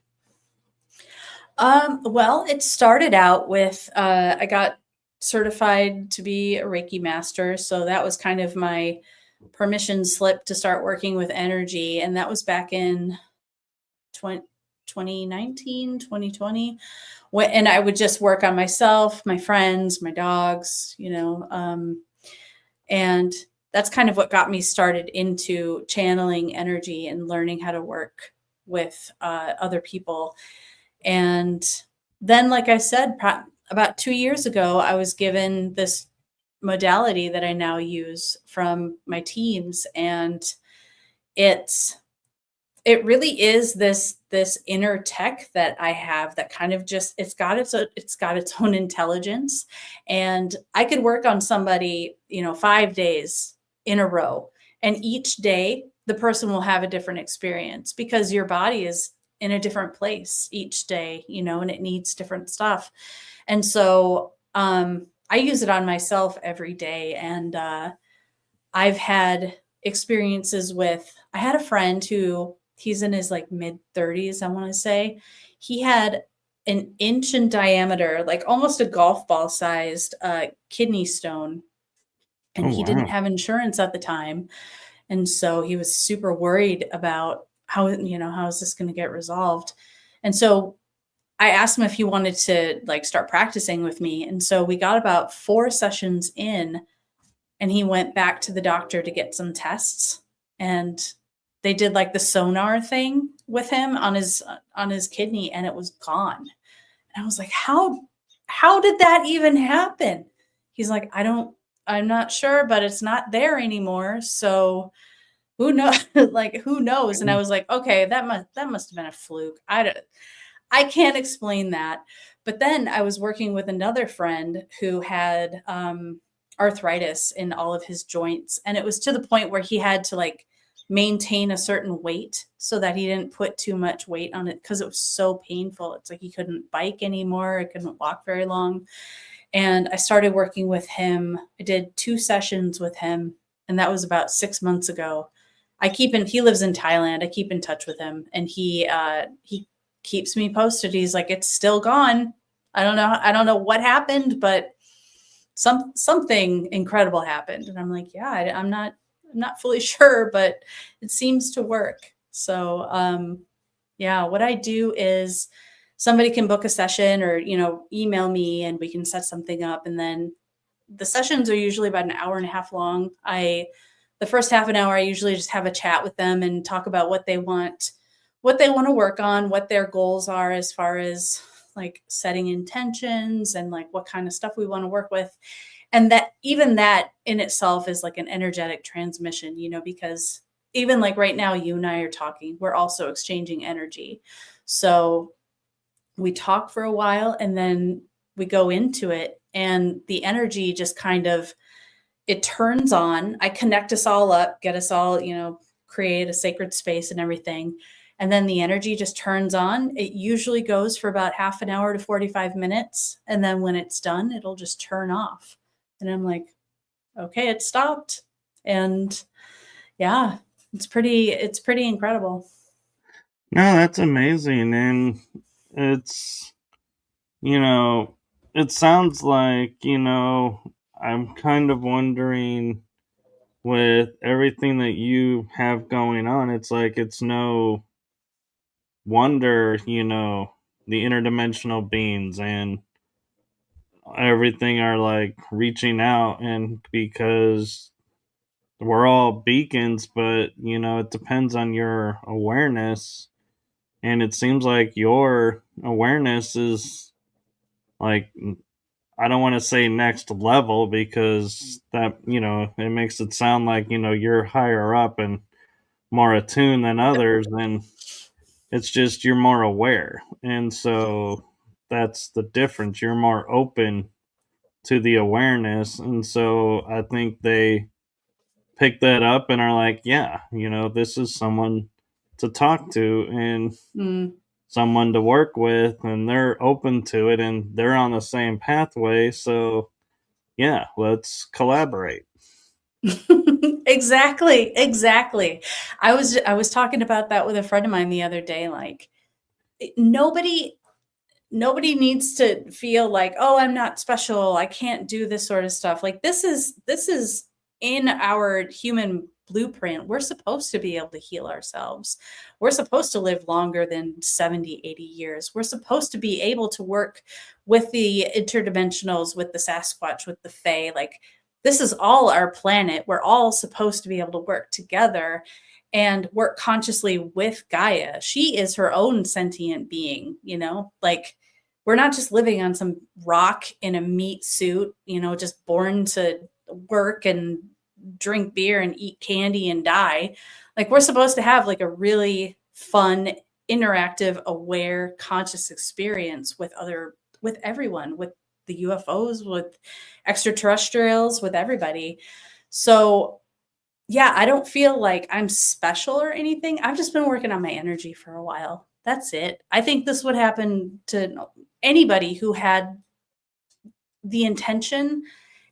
Well, it started out with I got certified to be a Reiki master, so that was kind of my permission slip to start working with energy, and that was back in 2019, 2020. And I would just work on myself, my friends, my dogs, and that's kind of what got me started into channeling energy and learning how to work with other people. And then, like I said, about 2 years ago, I was given this modality that I now use from my teams. And it really is this inner tech that I have that kind of just, it's got its own intelligence. And I could work on somebody, 5 days in a row. And each day the person will have a different experience, because your body is in a different place each day, and it needs different stuff. And so I use it on myself every day. And I've had experiences with, I had a friend who, he's in his mid 30s, I want to say. He had an inch in diameter, like almost a golf ball sized kidney stone. And he didn't have insurance at the time. And so he was super worried about how is this going to get resolved? And so I asked him if he wanted to start practicing with me. And so we got about 4 sessions in, and he went back to the doctor to get some tests, and they did the sonar thing with him on his kidney, and it was gone. And I was like, how did that even happen? He's like, I'm not sure, but it's not there anymore. So who knows? Who knows? And I was like, okay, that must have been a fluke. I can't explain that. But then I was working with another friend who had arthritis in all of his joints. And it was to the point where he had to like maintain a certain weight so that he didn't put too much weight on it because it was so painful. It's like he couldn't bike anymore. He couldn't walk very long. And I started working with him. I did 2 sessions with him, and that was about 6 months ago. He lives in Thailand. I keep in touch with him, and he keeps me posted. He's like, it's still gone. I don't know what happened, but something incredible happened. And I'm like, yeah, I'm not fully sure, but it seems to work. So, yeah, what I do is somebody can book a session or, email me and we can set something up. And then the sessions are usually about an hour and a half long. The first half an hour, I usually just have a chat with them and talk about what they want to work on, what their goals are as far as like setting intentions and like what kind of stuff we want to work with. And that in itself is like an energetic transmission, because even like right now, you and I are talking, we're also exchanging energy. So we talk for a while and then we go into it, and the energy just kind of, it turns on. I connect us all up, get us all, create a sacred space and everything. And then the energy just turns on. It usually goes for about half an hour to 45 minutes. And then when it's done, it'll just turn off. And I'm like, okay, it stopped. And yeah, it's pretty incredible. No, that's amazing. And it's, it sounds like, I'm kind of wondering with everything that you have going on, it's like it's no wonder, the interdimensional beings and everything are like reaching out, and because we're all beacons, but it depends on your awareness. And it seems like your awareness is like, I don't want to say next level because that, it makes it sound like, you're higher up and more attuned than others. And it's just you're more aware. And so that's the difference. You're more open to the awareness. And so I think they pick that up and are like, yeah, this is someone to talk to and someone to work with, and they're open to it and they're on the same pathway. So yeah, let's collaborate. Exactly. I was talking about that with a friend of mine the other day. Like, nobody needs to feel like, oh, I'm not special, I can't do this sort of stuff. Like, this is in our human blueprint. We're supposed to be able to heal ourselves. We're supposed to live longer than 70, 80 years. We're supposed to be able to work with the interdimensionals, with the Sasquatch, with the Fae. Like, this is all our planet. We're all supposed to be able to work together and work consciously with Gaia. She is her own sentient being, like, we're not just living on some rock in a meat suit, just born to work and drink beer and eat candy and die. Like, we're supposed to have like a really fun, interactive, aware, conscious experience with everyone, with the UFOs, with extraterrestrials, with everybody. So yeah, I don't feel like I'm special or anything. I've just been working on my energy for a while. That's it. I think this would happen to anybody who had the intention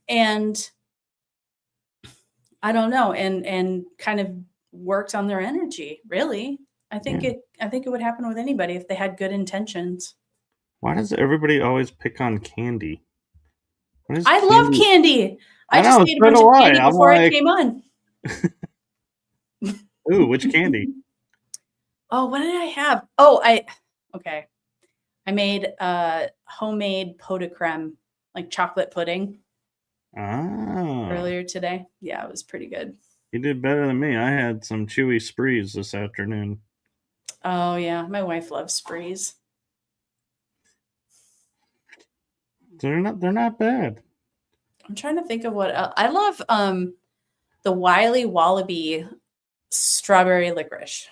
and, I don't know, and kind of worked on their energy. Really, I think it would happen with anybody if they had good intentions. Why does everybody always pick on candy? I love candy. I just ate a bunch of candy before I came on. Ooh, which candy? Oh, what did I have? Oh, I made homemade pot de creme, like chocolate pudding. Earlier today. Yeah, it was pretty good. You did better than me. I had some chewy sprees this afternoon. Oh yeah, my wife loves sprees. They're not bad. I'm trying to think of what else. I love the Wiley Wallaby strawberry licorice.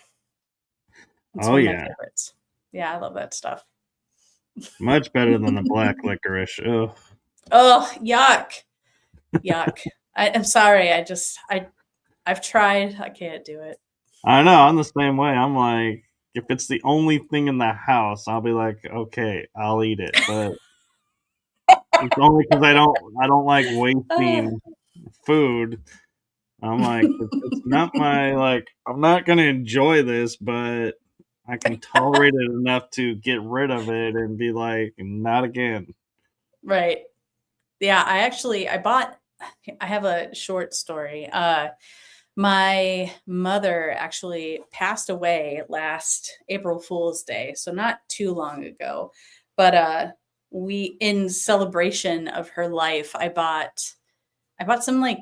It's one of my favorites. Yeah, I love that stuff. Much better than the black licorice. Ugh. Oh, yuck. Yuck. I'm sorry. I've tried. I can't do it. I know. I'm the same way. I'm like, if it's the only thing in the house, I'll be like, okay, I'll eat it. But it's only because I don't like wasting food. I'm like, it's not my, like, I'm not going to enjoy this, but I can tolerate it enough to get rid of it and be like, not again. Right. Yeah. I have a short story. My mother actually passed away last April Fool's Day, so not too long ago. But in celebration of her life, I bought some like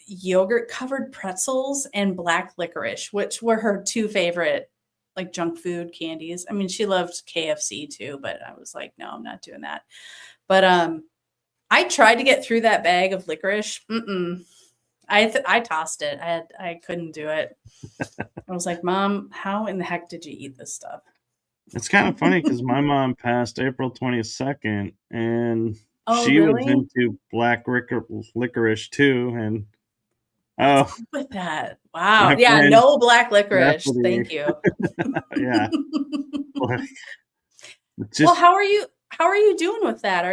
yogurt covered pretzels and black licorice, which were her two favorite like junk food candies. I mean, she loved KFC too, but I was like, no, I'm not doing that. But I tried to get through that bag of licorice. I tossed it. I couldn't do it. I was like, Mom, how in the heck did you eat this stuff? It's kind of funny because my mom passed April 22nd, and she really? was into black licorice too. And what's up with that? Wow. Yeah, no black licorice. Thank you. Yeah. Well, how are you doing with that?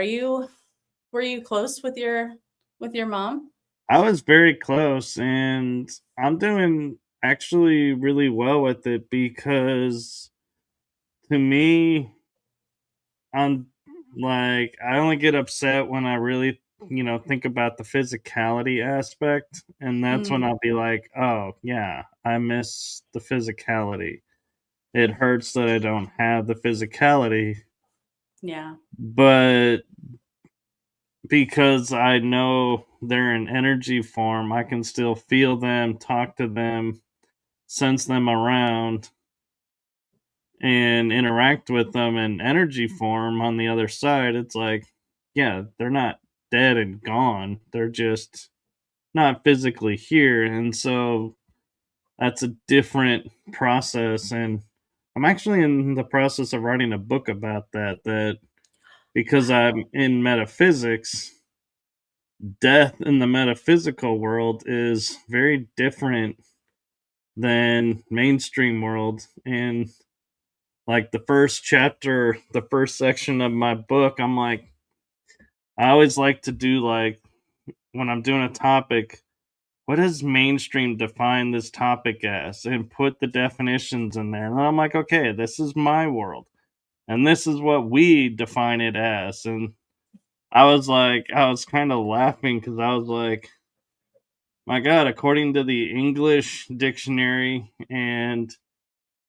Were you close with your mom? I was very close, and I'm doing actually really well with it because to me, I'm like, I only get upset when I really, think about the physicality aspect. And that's when I'll be like, oh, yeah, I miss the physicality. It hurts that I don't have the physicality. Yeah. But because I know they're in energy form, I can still feel them, talk to them, sense them around, and interact with them in energy form on the other side. It's like, yeah, they're not dead and gone. They're just not physically here. And so that's a different process. And I'm actually in the process of writing a book about that because I'm in metaphysics, death in the metaphysical world is very different than mainstream world. And like the first chapter, the first section of my book, I'm like, I always like to do, like, when I'm doing a topic, what does mainstream define this topic as? And put the definitions in there. And I'm like, okay, this is my world. And this is what we define it as. And I was kind of laughing because I was like, my God, according to the English dictionary and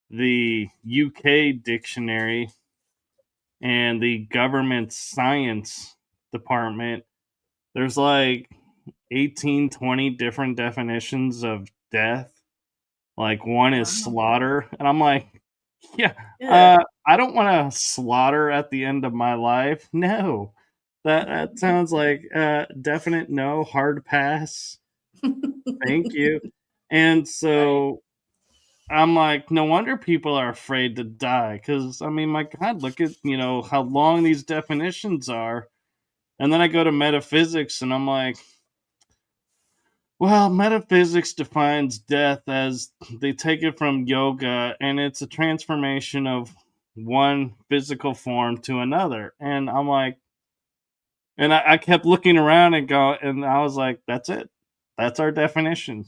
the UK dictionary and the government science department, there's like 18, 20 different definitions of death. Like one is slaughter. And I'm like, yeah. I don't want to slaughter at the end of my life. No. That sounds like definite no, hard pass. Thank you. And so I'm like, no wonder people are afraid to die. Because, I mean, my God, look at, how long these definitions are. And then I go to metaphysics and I'm like, well, metaphysics defines death as they take it from yoga, and it's a transformation of one physical form to another. And I'm like, and I kept looking around and I was like, that's it. That's our definition.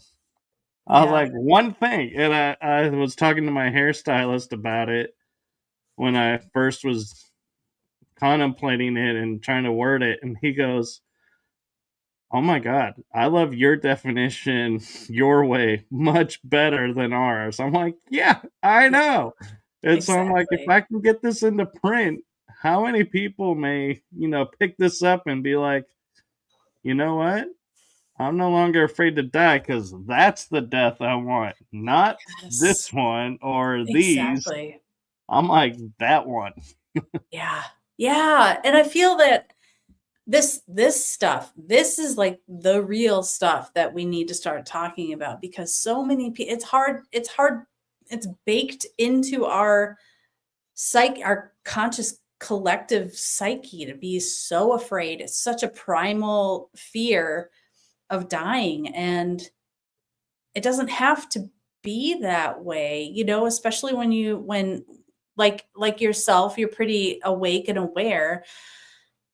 I was like, one thing. And I was talking to my hairstylist about it when I first was contemplating it and trying to word it. And he goes, oh my God, I love your definition, your way, much better than ours. I'm like, yeah, I know. And so I'm like, if I can get this into print, how many people may, pick this up and be like, you know what? I'm no longer afraid to die because that's the death I want, not this one or these. I'm like, that one. Yeah. Yeah. And I feel that this stuff, this is like the real stuff that we need to start talking about, because so many people, it's baked into our our conscious collective psyche to be so afraid. It's such a primal fear dying, and it doesn't have to be that way, you know, especially when like yourself, you're pretty awake and aware,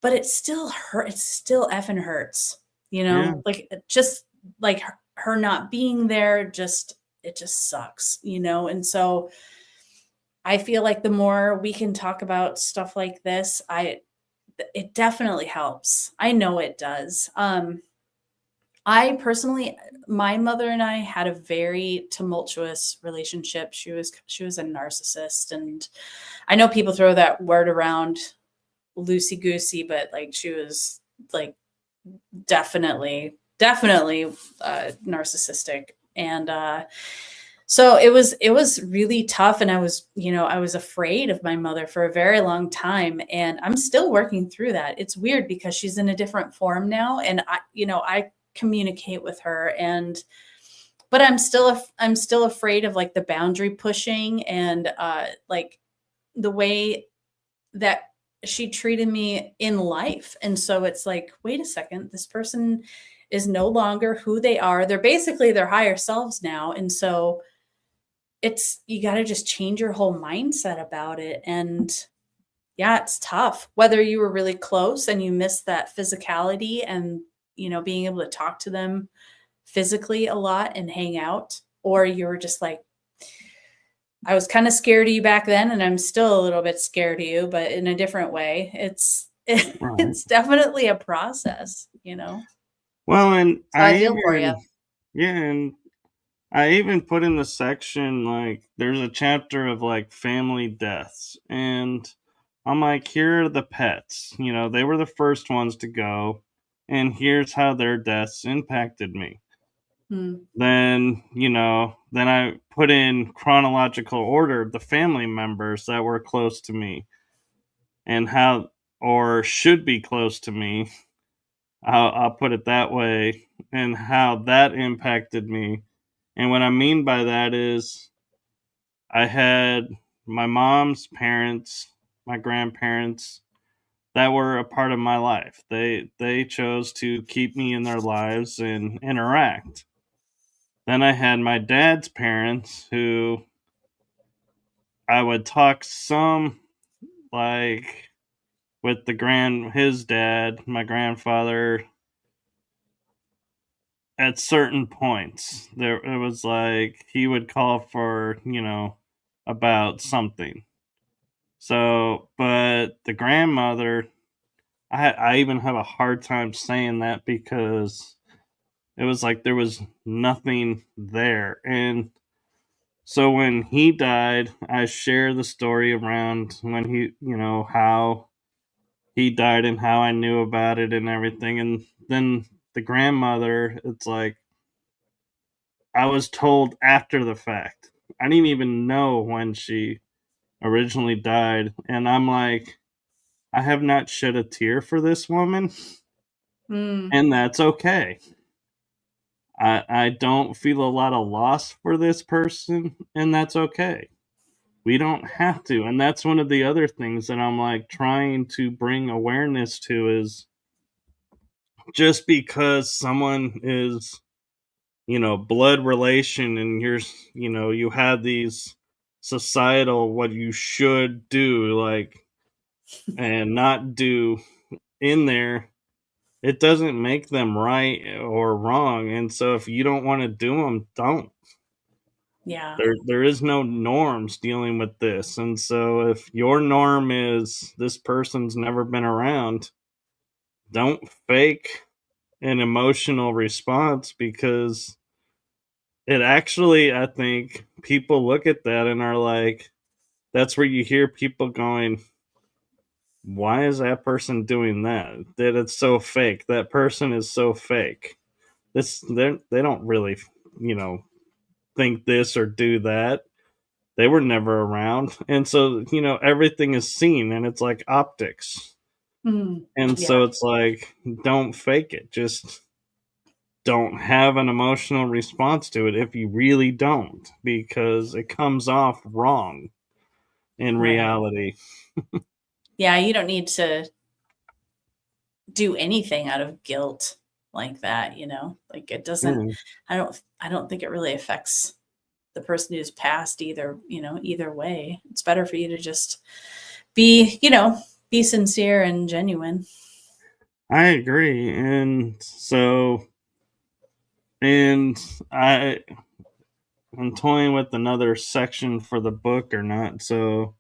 but it still hurt. It still effing hurts, you know, Yeah. like just like her not being there, it just sucks, you know? And so I feel like the more we can talk about stuff like this, it definitely helps. I know it does. I personally, my mother and I had a very tumultuous relationship. She was a narcissist, and I know people throw that word around loosey goosey, but like she was like definitely narcissistic, and so it was really tough, and I was afraid of my mother for a very long time, and I'm still working through that. It's weird because she's in a different form now, and I communicate with her, but I'm still afraid of like the boundary pushing, and like the way that she treated me in life. And so it's like, wait a second, this person is no longer who they are. They're basically their higher selves now. And so you got to just change your whole mindset about it. And yeah, it's tough. Whether you were really close and you miss that physicality and, being able to talk to them physically a lot and hang out, or you were just like, I was kind of scared of you back then, and I'm still a little bit scared of you, but in a different way. It's definitely a process, Well, and so I feel for you. Yeah, and I even put in the section, like, there's a chapter of, like, family deaths, and I'm like, here are the pets. They were the first ones to go, and here's how their deaths impacted me. Then I put in chronological order the family members that were close to me and how, or should be close to me. I'll put it that way, and how that impacted me. And what I mean by that is I had my mom's parents, my grandparents, that were a part of my life. They chose to keep me in their lives and interact. Then I had my dad's parents, who I would talk some, like, with his dad, my grandfather, at certain points. It was like he would call for, about something. So, but the grandmother, I even have a hard time saying that because it was like there was nothing there. And so when he died, I share the story around when how he died and how I knew about it and everything. And then the grandmother, it's like I was told after the fact. I didn't even know when she originally died. And I'm like, I have not shed a tear for this woman. And that's okay. I don't feel a lot of loss for this person, and that's okay. We don't have to. And that's one of the other things that I'm like trying to bring awareness to is just because someone is, blood relation, and you have these societal what you should do, like, and not do in there, it doesn't make them right or wrong. And so if you don't want to do them, don't. Yeah. There is no norms dealing with this. And so if your norm is this person's never been around, don't fake an emotional response, because it actually, I think people look at that and are like, that's where you hear people going, why is that person doing that? That it's so fake. That person is so fake. They don't really, think this or do that. They were never around. And so, everything is seen, and it's like optics. And so it's like, don't fake it. Just don't have an emotional response to it if you really don't, because it comes off wrong in reality. Yeah, you don't need to do anything out of guilt. like that, like it doesn't, I don't think it really affects the person who's passed either way. It's better for you to just be sincere and genuine. I agree. And I'm toying with another section for the book or not, so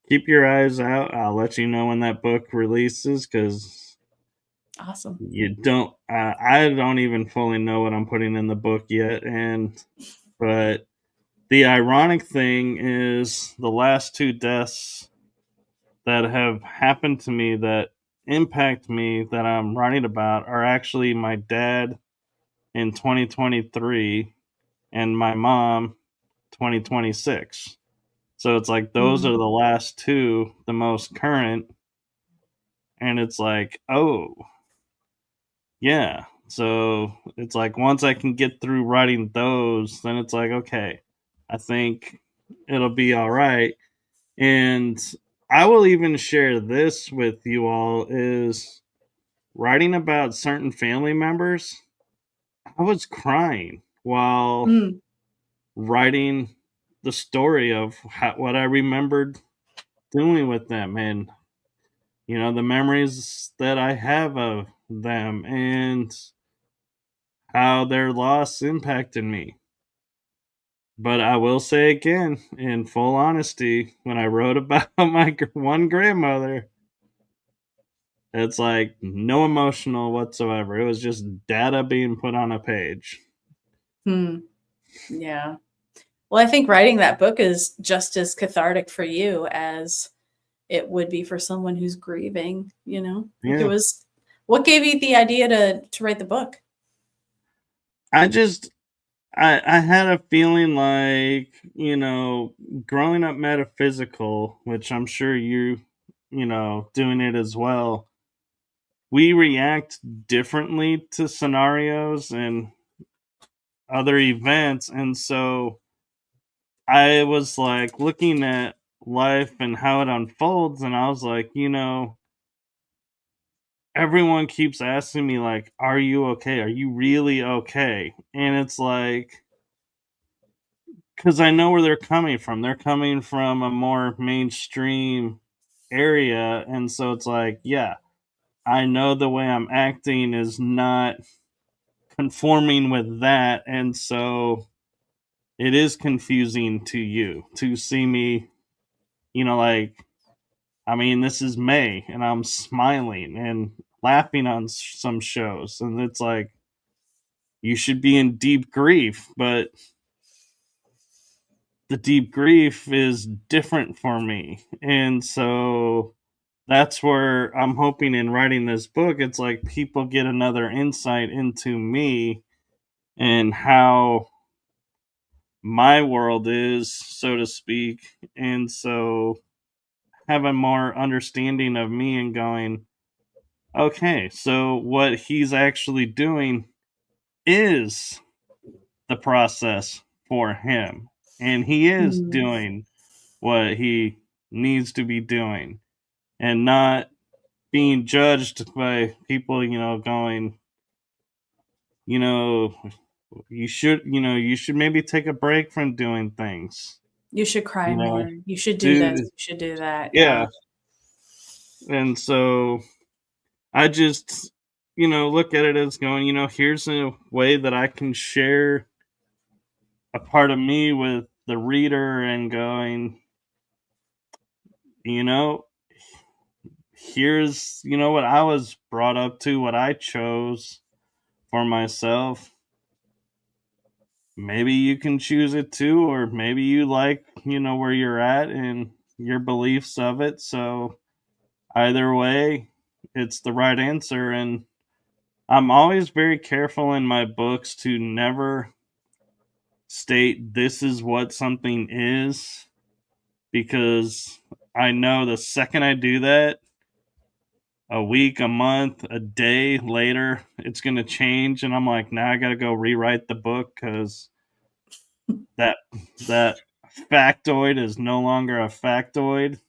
keep your eyes out. I'll let you know when that book releases, because awesome. I don't even fully know what I'm putting in the book yet. But the ironic thing is the last 2 deaths that have happened to me that impact me that I'm writing about are actually my dad in 2023 and my mom 2026. So it's like those are the last 2, the most current. And it's like, oh, yeah. So it's like once I can get through writing those, then it's like, okay, I think it'll be all right. And I will even share this with you all, is writing about certain family members. I was crying while writing the story of what I remembered doing with them, and the memories that I have of them, and how their loss impacted me. But I will say again, in full honesty, when I wrote about my one grandmother, it's like no emotional whatsoever. It was just data being put on a page. Yeah. Well, I think writing that book is just as cathartic for you as it would be for someone who's grieving, Yeah. It was, what gave you the idea to write the book? I had a feeling like, growing up metaphysical, which I'm sure doing it as well, we react differently to scenarios and other events. And so I was like looking at life and how it unfolds, and I was like, everyone keeps asking me, like, are you okay? Are you really okay? And it's like, because I know where they're coming from. They're coming from a more mainstream area. And so it's like, yeah, I know the way I'm acting is not conforming with that. And so it is confusing to you to see me, like, I mean, this is May and I'm smiling and laughing on some shows. And it's like, you should be in deep grief, but the deep grief is different for me. And so that's where I'm hoping in writing this book, it's like people get another insight into me and how my world is, so to speak. And so have a more understanding of me and going, okay, so what he's actually doing is the process for him. And he is doing what he needs to be doing, and not being judged by people, going, you should maybe take a break from doing things. You should cry more. You should do this. You should do that. Yeah. And so I just, look at it as going, here's a way that I can share a part of me with the reader and going, here's, what I was brought up to, what I chose for myself. Maybe you can choose it too, or maybe you like, where you're at and your beliefs of it. So either way, it's the right answer. And I'm always very careful in my books to never state this is what something is, because I know the second I do that, a week, a month, a day later, it's going to change. And I'm like, now I got to go rewrite the book because that factoid is no longer a factoid.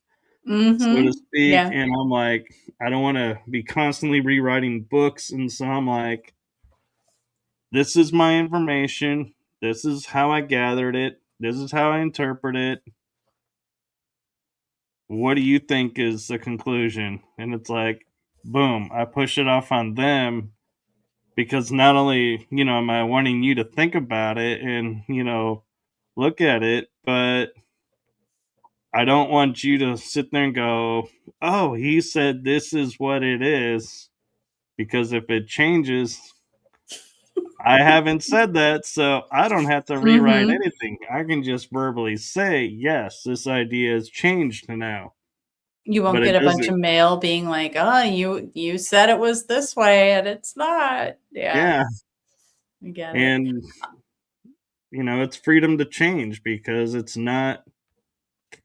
so to speak. Yeah. And I'm like, I don't want to be constantly rewriting books. And so I'm like, this is my information. This is how I gathered it. This is how I interpret it. What do you think is the conclusion? And it's like, boom, I push it off on them because not only, am I wanting you to think about it and, look at it, but I don't want you to sit there and go, oh, he said this is what it is. Because if it changes, I haven't said that, so I don't have to rewrite anything. I can just verbally say, yes, this idea has changed now. You won't get a bunch of mail being like, oh, you said it was this way and it's not. Yeah. I get it. And, it's freedom to change because it's not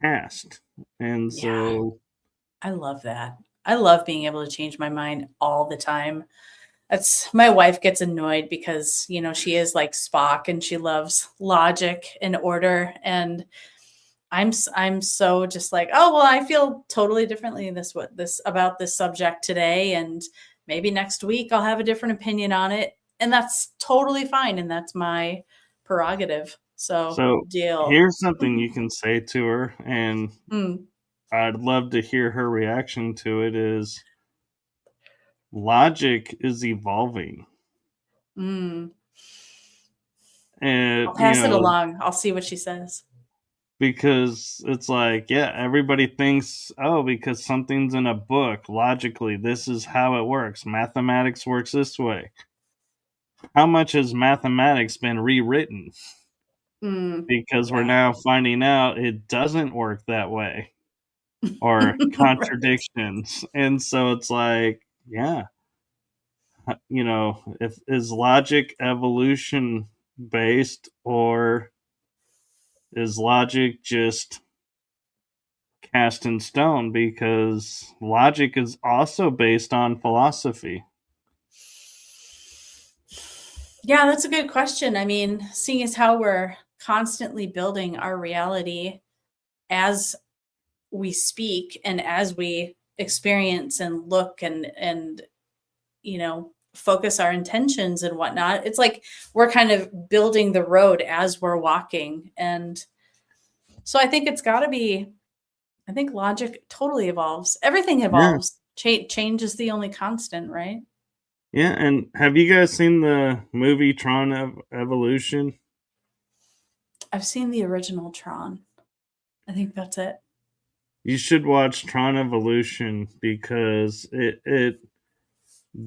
cast. And so. I love that. I love being able to change my mind all the time. My wife gets annoyed because, she is like Spock and she loves logic and order. And I'm so just like, oh, well, I feel totally differently about this subject today. And maybe next week I'll have a different opinion on it. And that's totally fine. And that's my prerogative. So here's something you can say to her. And I'd love to hear her reaction to it is logic is evolving. And I'll pass it along. I'll see what she says. Because it's like, everybody thinks, oh, because something's in a book, logically, this is how it works. Mathematics works this way. How much has mathematics been rewritten? Because we're now finding out it doesn't work that way. Or contradictions. Right. And so it's like, if is logic evolution based or is logic just cast in stone? Because logic is also based on philosophy. Yeah, that's a good question. I mean, seeing as how we're constantly building our reality as we speak and as we experience and look and focus our intentions and whatnot, it's like we're kind of building the road as we're walking. And so I think I think logic totally evolves. Everything evolves. Change is the only constant, right? Yeah, and have you guys seen the movie Tron Evolution? I've seen the original Tron. I think that's it. You should watch Tron Evolution because it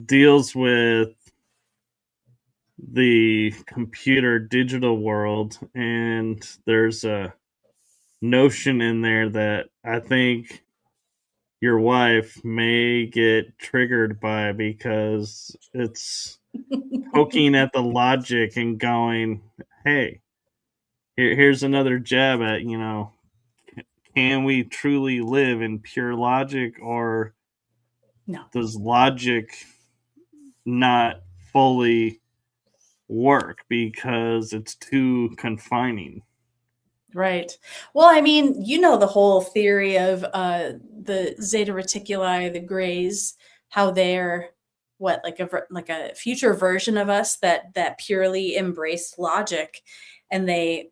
deals with the computer digital world, and there's a notion in there that I think your wife may get triggered by because it's poking at the logic and going, hey, here's another jab at, can we truly live in pure logic, or does logic not fully work because it's too confining? Right. Well, I mean, the whole theory of the zeta reticuli, the grays, how they're like a future version of us that purely embraced logic, and they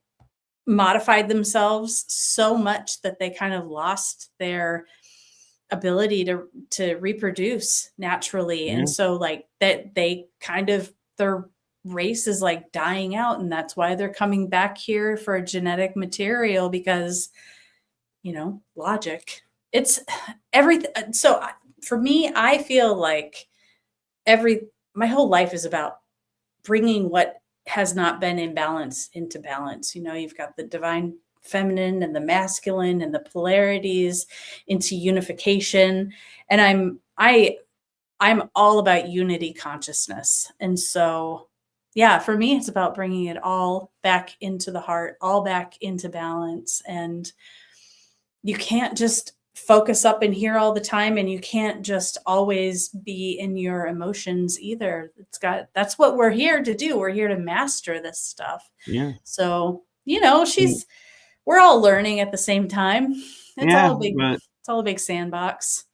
modified themselves so much that they kind of lost their ability to reproduce naturally. And so like that they kind of their race is like dying out, and that's why they're coming back here for genetic material, because logic, it's everything. So for me, I feel like my whole life is about bringing what has not been in balance into balance. You've got the divine feminine and the masculine and the polarities into unification, and I'm all about unity consciousness. And so for me, it's about bringing it all back into the heart, all back into balance. And you can't just focus up in here all the time, and you can't just always be in your emotions either. That's what we're here to do. We're here to master this stuff. Yeah. So, we're all learning at the same time. It's all big. But It's all a big sandbox.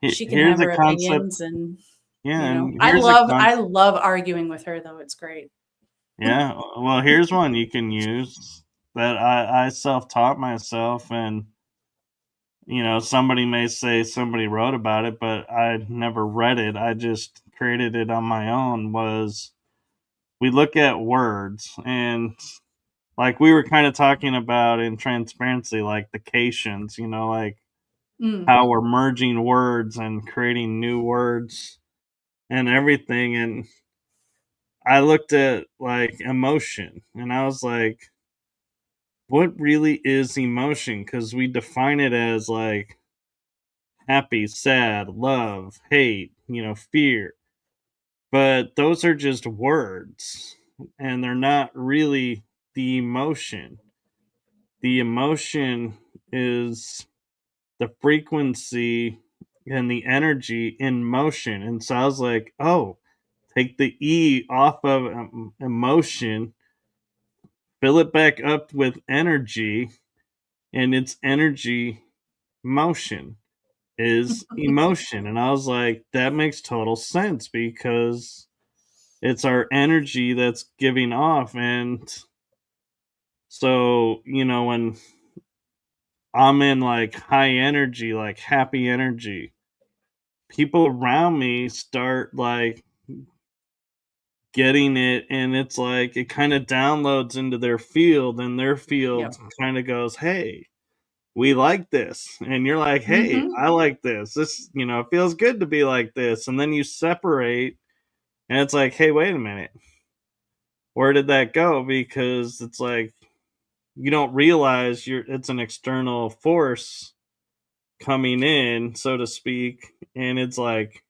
She can Here's have her a concept. opinions, and Yeah, and I love arguing with her, though. It's great. Yeah, well, here's one you can use that I self-taught myself, and somebody may say somebody wrote about it, but I never read it. I just created it on my own. Was we look at words, and like we were kind of talking about in transparency, like the cations, like how we're merging words and creating new words and everything. And I looked at like emotion, and I was like, what really is emotion? Because we define it as like happy, sad, love, hate, fear. But those are just words, and they're not really the emotion. The emotion is the frequency and the energy in motion. And so I was like, oh, take the E off of emotion, fill it back up with energy, and it's energy motion is emotion. And I was like, that makes total sense because it's our energy that's giving off. And so, when I'm in like high energy, like happy energy, people around me start like getting it, and it's like it kind of downloads into their field, and their field kind of goes, hey, we like this. And you're like, hey, I like this. This, it feels good to be like this. And then you separate, and it's like, hey, wait a minute. Where did that go? Because it's like you don't realize it's an external force coming in, so to speak, and it's like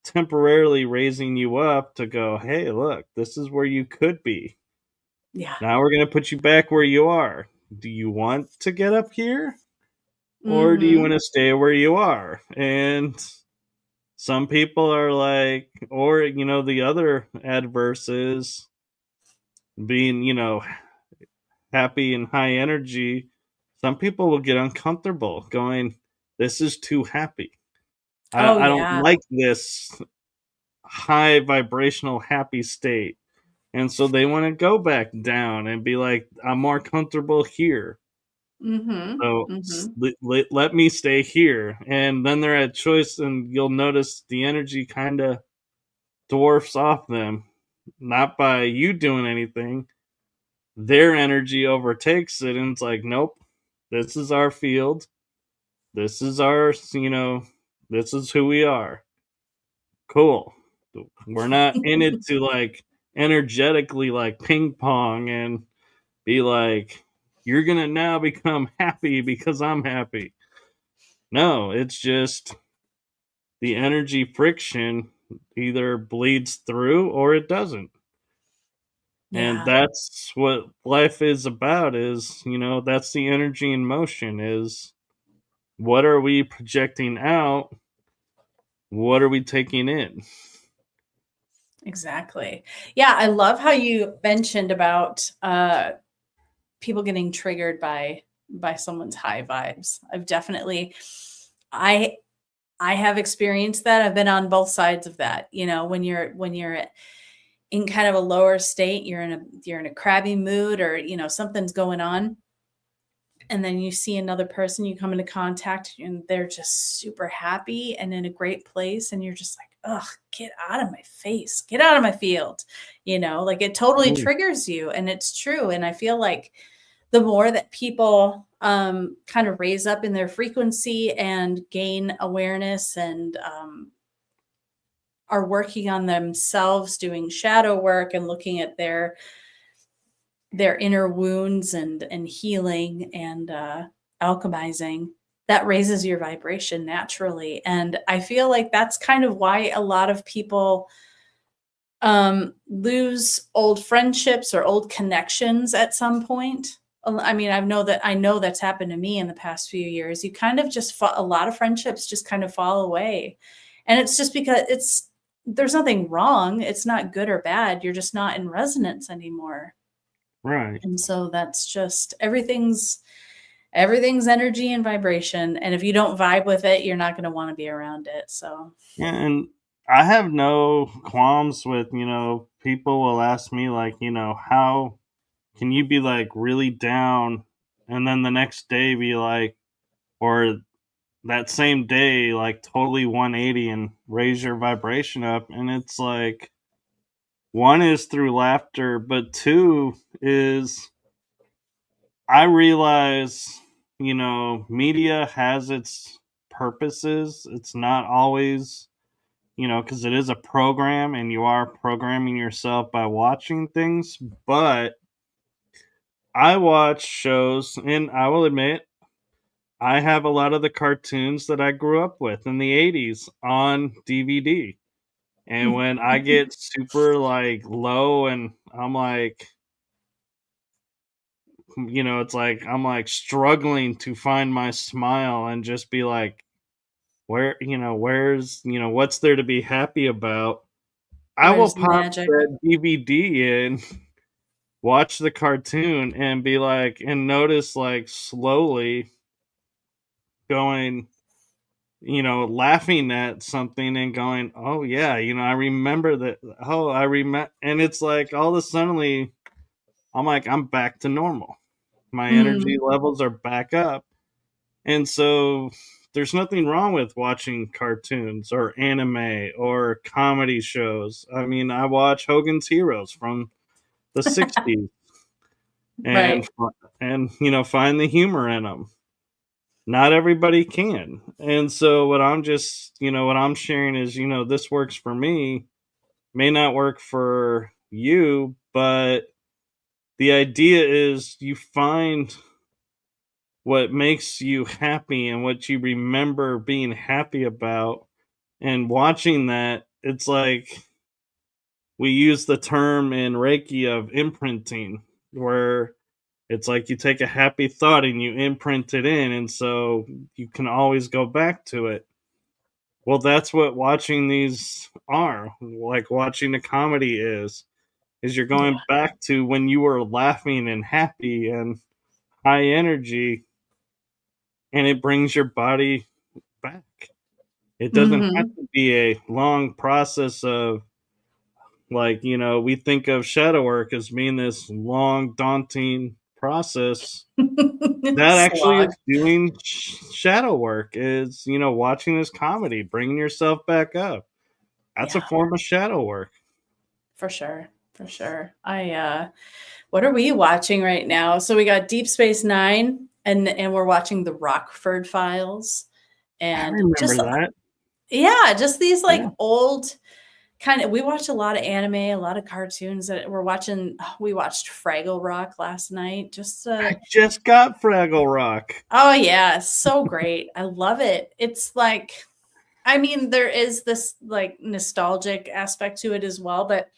temporarily raising you up to go, hey, look, this is where you could be. Yeah. Now we're going to put you back where you are. Do you want to get up here? Or do you want to stay where you are? And some people are like, or, the other adverse is being, happy and high energy. Some people will get uncomfortable going, this is too happy. I don't like this high vibrational happy state. And so they want to go back down and be like, I'm more comfortable here. So let me stay here. And then they're at choice, and you'll notice the energy kind of dwarfs off them. Not by you doing anything. Their energy overtakes it, and it's like, nope, this is our field. This is our, this is who we are. Cool. We're not in it to like energetically like ping pong and be like, you're going to now become happy because I'm happy. No, it's just the energy friction either bleeds through or it doesn't. Yeah. And that's what life is about is, that's the energy in motion is what are we projecting out? What are we taking in? Exactly. Yeah, I love how you mentioned about people getting triggered by someone's high vibes. I've definitely I have experienced that. I've been on both sides of that. When you're in kind of a lower state, you're in a crabby mood, or something's going on, and then you see another person, you come into contact, and they're just super happy and in a great place, and you're just like, ugh, get out of my face, get out of my field. Like it totally triggers you, and it's true. And I feel like the more that people kind of raise up in their frequency and gain awareness and are working on themselves, doing shadow work and looking at their inner wounds and healing and alchemizing, that raises your vibration naturally. And I feel like that's kind of why a lot of people lose old friendships or old connections at some point. I mean, I know that's happened to me in the past few years. You kind of just a lot of friendships just kind of fall away. And it's just because there's nothing wrong. It's not good or bad. You're just not in resonance anymore. Right. And so that's just everything's everything's energy and vibration. And if you don't vibe with it, you're not going to want to be around it. So, yeah, and I have no qualms with, people will ask me, like, how can you be like really down and then the next day be like, or that same day, like totally 180 and raise your vibration up? And it's like, one is through laughter, but two is I realize, media has its purposes. It's not always, because it is a program and you are programming yourself by watching things. But I watch shows, and I will admit, I have a lot of the cartoons that I grew up with in the 80s on DVD. And when I get super like low and I'm like, it's like I'm like struggling to find my smile and just be like, where's, what's there to be happy about? I will where's the pop magic? that DVD in, watch the cartoon, and be like, and notice like slowly going, laughing at something and going, oh yeah, I remember that. Oh, I remember. And it's like all of a sudden, I'm like, I'm back to normal. My energy levels are back up. And so there's nothing wrong with watching cartoons or anime or comedy shows. I mean, I watch Hogan's Heroes from the 60s and Right. and find the humor in them. Not everybody can. And so what I'm sharing is, this works for me, may not work for you, but the idea is you find what makes you happy and what you remember being happy about, and watching that. It's like we use the term in Reiki of imprinting, where it's like you take a happy thought and you imprint it in, and so you can always go back to it. Well, that's what watching these are, like watching a comedy is you're Yeah. going back to when you were laughing and happy and high energy, and it brings your body back. It doesn't have to be a long process of, like, we think of shadow work as being this long, daunting process. That actually Slog. is doing shadow work, is, watching this comedy, bringing yourself back up. That's a Yeah, form of shadow work. for sure. For sure. What are we watching right now? So we got Deep Space Nine, and we're watching the Rockford Files, I and remember just that. just these like Yeah. old kind of. We watched a lot of anime, a lot of cartoons that we're watching. We watched Fraggle Rock last night. I just got Fraggle Rock. Oh yeah, so great. I love it. It's like, I mean, there is this like nostalgic aspect to it as well, but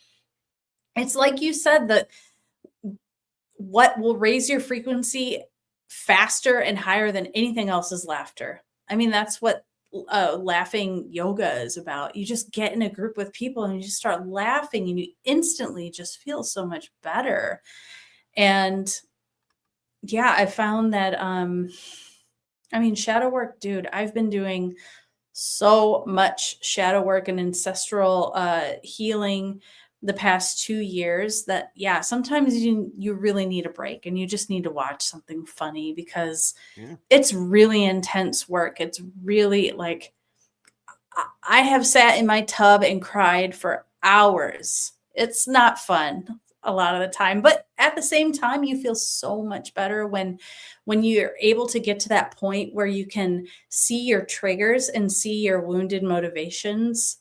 it's like you said, that what will raise your frequency faster and higher than anything else is laughter. I mean, that's what laughing yoga is about. You just get in a group with people and you just start laughing and you instantly just feel so much better. And yeah, I found that I mean, shadow work, dude, I've been doing so much shadow work and ancestral healing the past 2 years that yeah, sometimes you really need a break and you just need to watch something funny, because Yeah. it's really intense work. It's really like I have sat in my tub and cried for hours. It's not fun a lot of the time, but at the same time, you feel so much better when you're able to get to that point where you can see your triggers and see your wounded motivations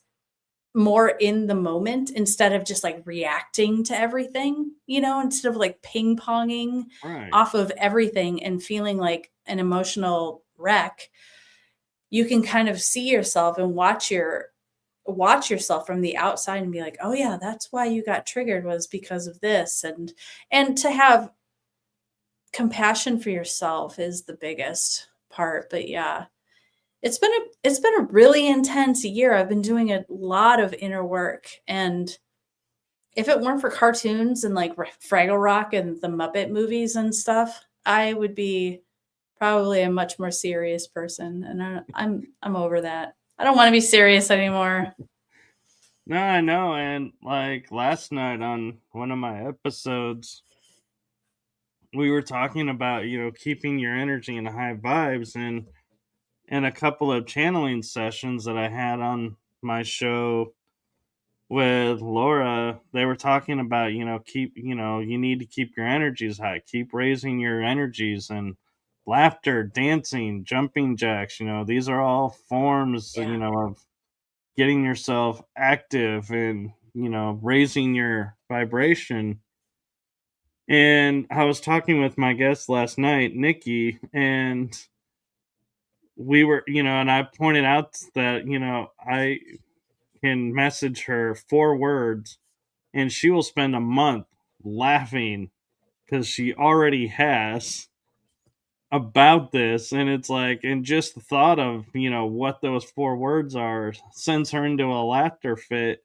more in the moment, instead of just like reacting to everything, instead of like ping ponging Right. off of everything and feeling like an emotional wreck. You can kind of see yourself and watch yourself from the outside and be like, "Oh yeah, that's why you got triggered, was because of this." And to have compassion for yourself is the biggest part. But yeah, it's been a really intense year. I've been doing a lot of inner work, and if it weren't for cartoons and like Fraggle Rock and the Muppet movies and stuff, I would be probably a much more serious person, and I'm over that. I don't want to be serious anymore. No, I know. And like last night on one of my episodes, we were talking about, keeping your energy in high vibes, and a couple of channeling sessions that I had on my show with Laura, they were talking about, you need to keep your energies high, keep raising your energies, and laughter, dancing, jumping jacks, these are all forms, of getting yourself active and, raising your vibration. And I was talking with my guest last night, Nikki, and we were, and I pointed out that, I can message her 4 words and she will spend a month laughing because she already has about this. And it's like, and just the thought of, what those 4 words are sends her into a laughter fit.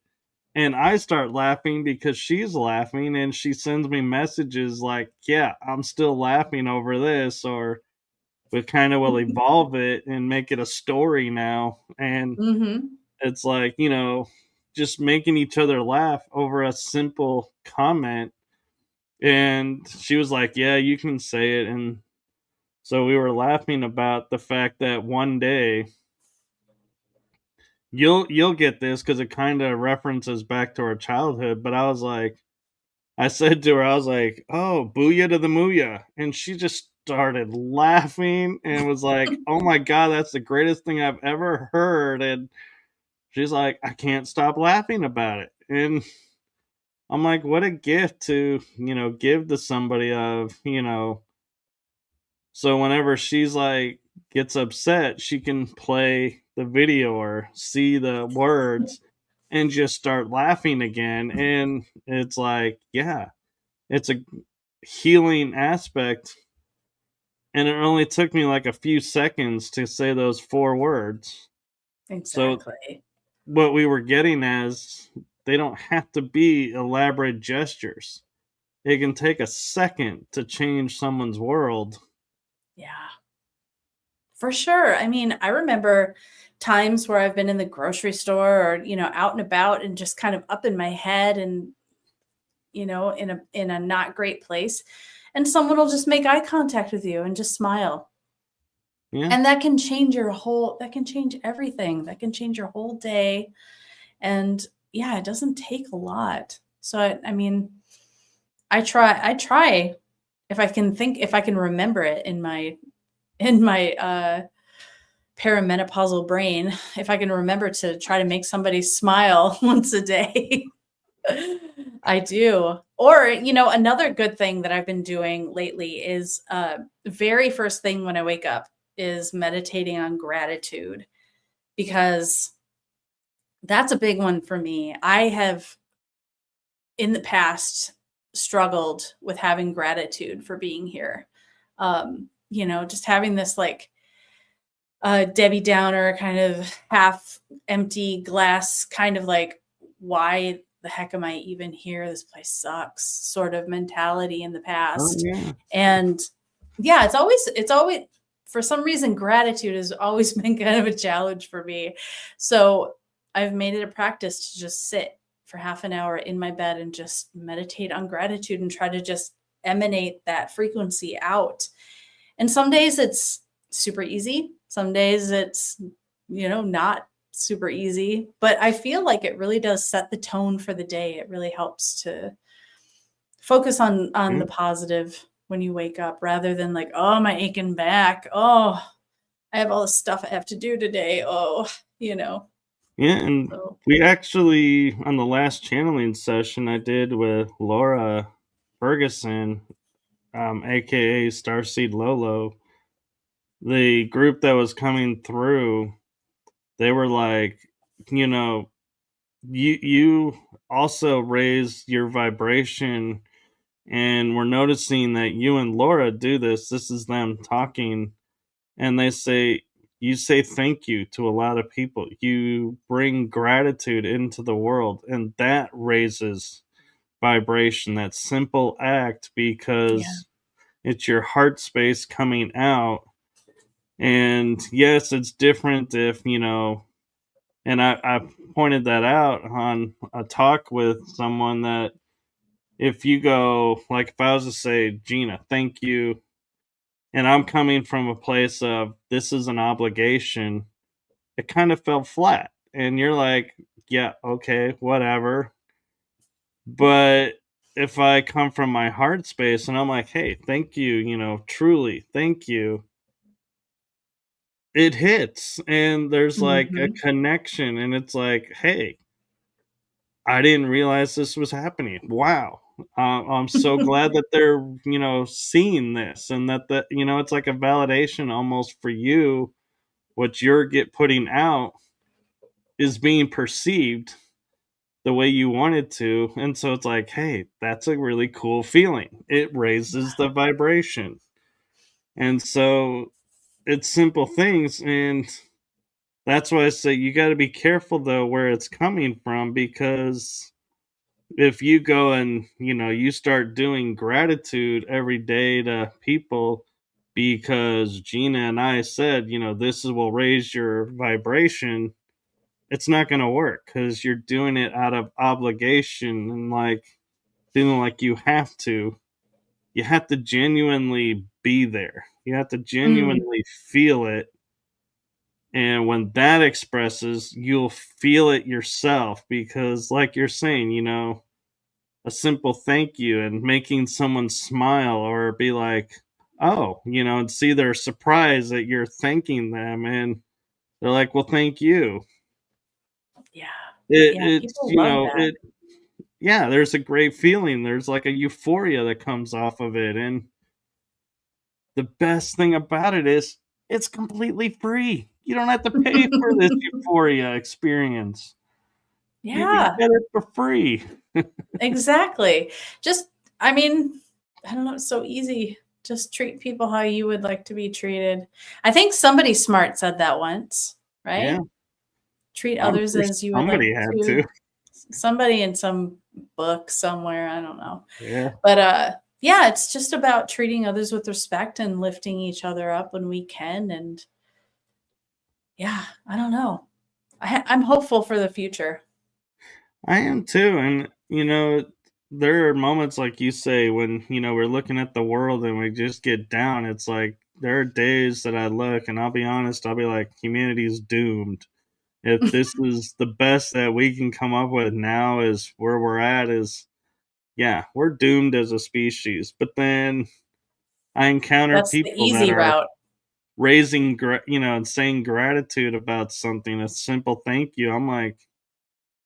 And I start laughing because she's laughing, and she sends me messages like, yeah, I'm still laughing over this, or we kind of will evolve it and make it a story now. And it's like, just making each other laugh over a simple comment. And she was like, yeah, you can say it. And so we were laughing about the fact that one day you'll get this because it kind of references back to our childhood. But I said to her, I was like, oh, booyah to the mooyah. And she just started laughing and was like, oh my God, that's the greatest thing I've ever heard. And she's like, I can't stop laughing about it. And I'm like, what a gift to, give to somebody of, so whenever she's like gets upset, she can play the video or see the words and just start laughing again. And it's like, yeah, it's a healing aspect. And it only took me like a few seconds to say those 4 words. Exactly. So what we were getting as, they don't have to be elaborate gestures. It can take a second to change someone's world. Yeah. For sure. I mean, I remember times where I've been in the grocery store or, out and about and just kind of up in my head and, in a not great place. And someone will just make eye contact with you and just smile. Yeah. And that can change that can change everything. That can change your whole day. And yeah, it doesn't take a lot. So I mean, I try if I can remember it in my perimenopausal brain, if I can remember to try to make somebody smile once a day. I do. Or, another good thing that I've been doing lately is very first thing when I wake up is meditating on gratitude, because that's a big one for me. I have in the past struggled with having gratitude for being here. Just having this like Debbie Downer kind of half empty glass, kind of like, why the heck am I even here? This place sucks sort of mentality in the past. Oh, yeah. And yeah, it's always, for some reason, gratitude has always been kind of a challenge for me. So I've made it a practice to just sit for half an hour in my bed and just meditate on gratitude and try to just emanate that frequency out. And some days it's super easy. Some days it's, not super easy, but I feel like it really does set the tone for the day. It really helps to focus on the positive when you wake up, rather than like, oh, my aching back. Oh, I have all this stuff I have to do today. Oh, Yeah. And we actually, on the last channeling session I did with Laura Ferguson, aka Starseed Lolo, the group that was coming through, they were like, you also raise your vibration, and we're noticing that you and Laura do this. This is them talking, and they say, you say thank you to a lot of people. You bring gratitude into the world, and that raises vibration. That simple act, because it's your heart space coming out. And yes, it's different if, you know, and I pointed that out on a talk with someone that if you go, like if I was to say, Gina, thank you, and I'm coming from a place of this is an obligation, it kind of fell flat. And you're like, yeah, okay, whatever. But if I come from my heart space and I'm like, hey, thank you, you know, truly, thank you, it hits and there's like a Mhm. connection and it's like, hey, I didn't realize this was happening. Wow. I'm so glad that they're, you know, seeing this and that, you know, it's like a validation almost for you. What you're putting out is being perceived the way you want it to. And so it's like, hey, that's a really cool feeling. It raises the vibration. And so it's simple things. And that's why I say you got to be careful though where it's coming from, because if you go and, you know, you start doing gratitude every day to people because Gina and I said, you know, this will raise your vibration, it's not going to work because you're doing it out of obligation and like feeling like you have to. You have to genuinely be there. You have to Mm, genuinely feel it. And when that expresses, you'll feel it yourself because, like you're saying, you know, a simple thank you and making someone smile or be like, oh, you know, and see their surprise that you're thanking them. And they're like, well, thank you. yeah. Yeah, It's, people you love know, that. yeah, there's a great feeling. There's like a euphoria that comes off of it. And the best thing about it is it's completely free. You don't have to pay for this euphoria experience. You Yeah, get it for free. exactly. Just I mean, I don't know, it's so easy. Just treat people how you would like to be treated. I think somebody smart said that once, Yeah, right? Treat I'm others sure as you would like somebody had to. to. Somebody in some book somewhere, I don't know. Yeah, But, yeah, it's just about treating others with respect and lifting each other up when we can, and yeah, I don't know. I'm hopeful for the future. I am too. And, you know, there are moments like you say when, you know, we're looking at the world and we just get down. It's like there are days that I look and I'll be honest, I'll be like, humanity's doomed. If this is the best that we can come up with now, is where we're at, is yeah, we're doomed as a species. But then I encounter That's the people that easy are route. raising, you know, and saying gratitude about something, a simple thank you. I'm like,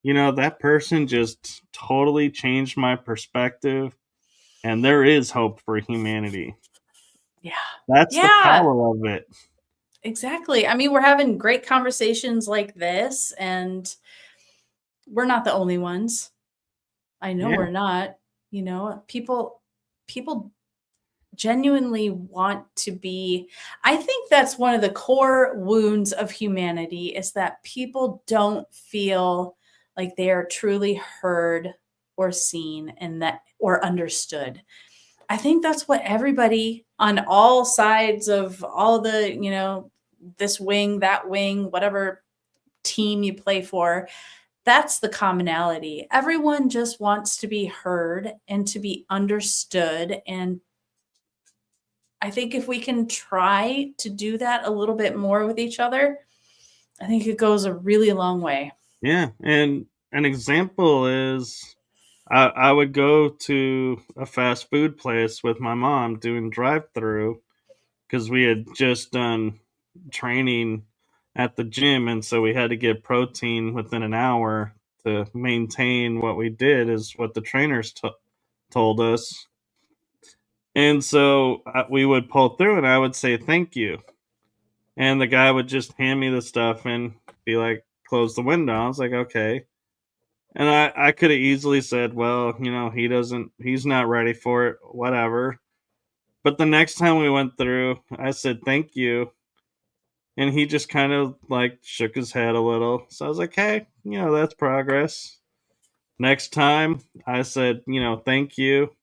you know, that person just totally changed my perspective, and there is hope for humanity. Yeah. That's the Yeah, power of it. exactly. I mean, we're having great conversations like this, and we're not the only ones. I know Yeah, we're not. People genuinely want to be. I think that's one of the core wounds of humanity is that people don't feel like they are truly heard or seen and that or understood. I think that's what everybody on all sides of all the, this wing, that wing, whatever team you play for, that's the commonality. Everyone just wants to be heard and to be understood. And I think if we can try to do that a little bit more with each other, I think it goes a really long way. yeah. And an example is I would go to a fast food place with my mom doing drive through because we had just done training at the gym. And so we had to get protein within an hour to maintain what we did, is what the trainers told us. And so we would pull through and I would say, thank you. And the guy would just hand me the stuff and be like, close the window. I was like, okay. And I could have easily said, well, you know, he's not ready for it, whatever. But the next time we went through, I said, thank you. And he just kind of like shook his head a little. So I was like, hey, you know, that's progress. Next time I said, you know, thank you.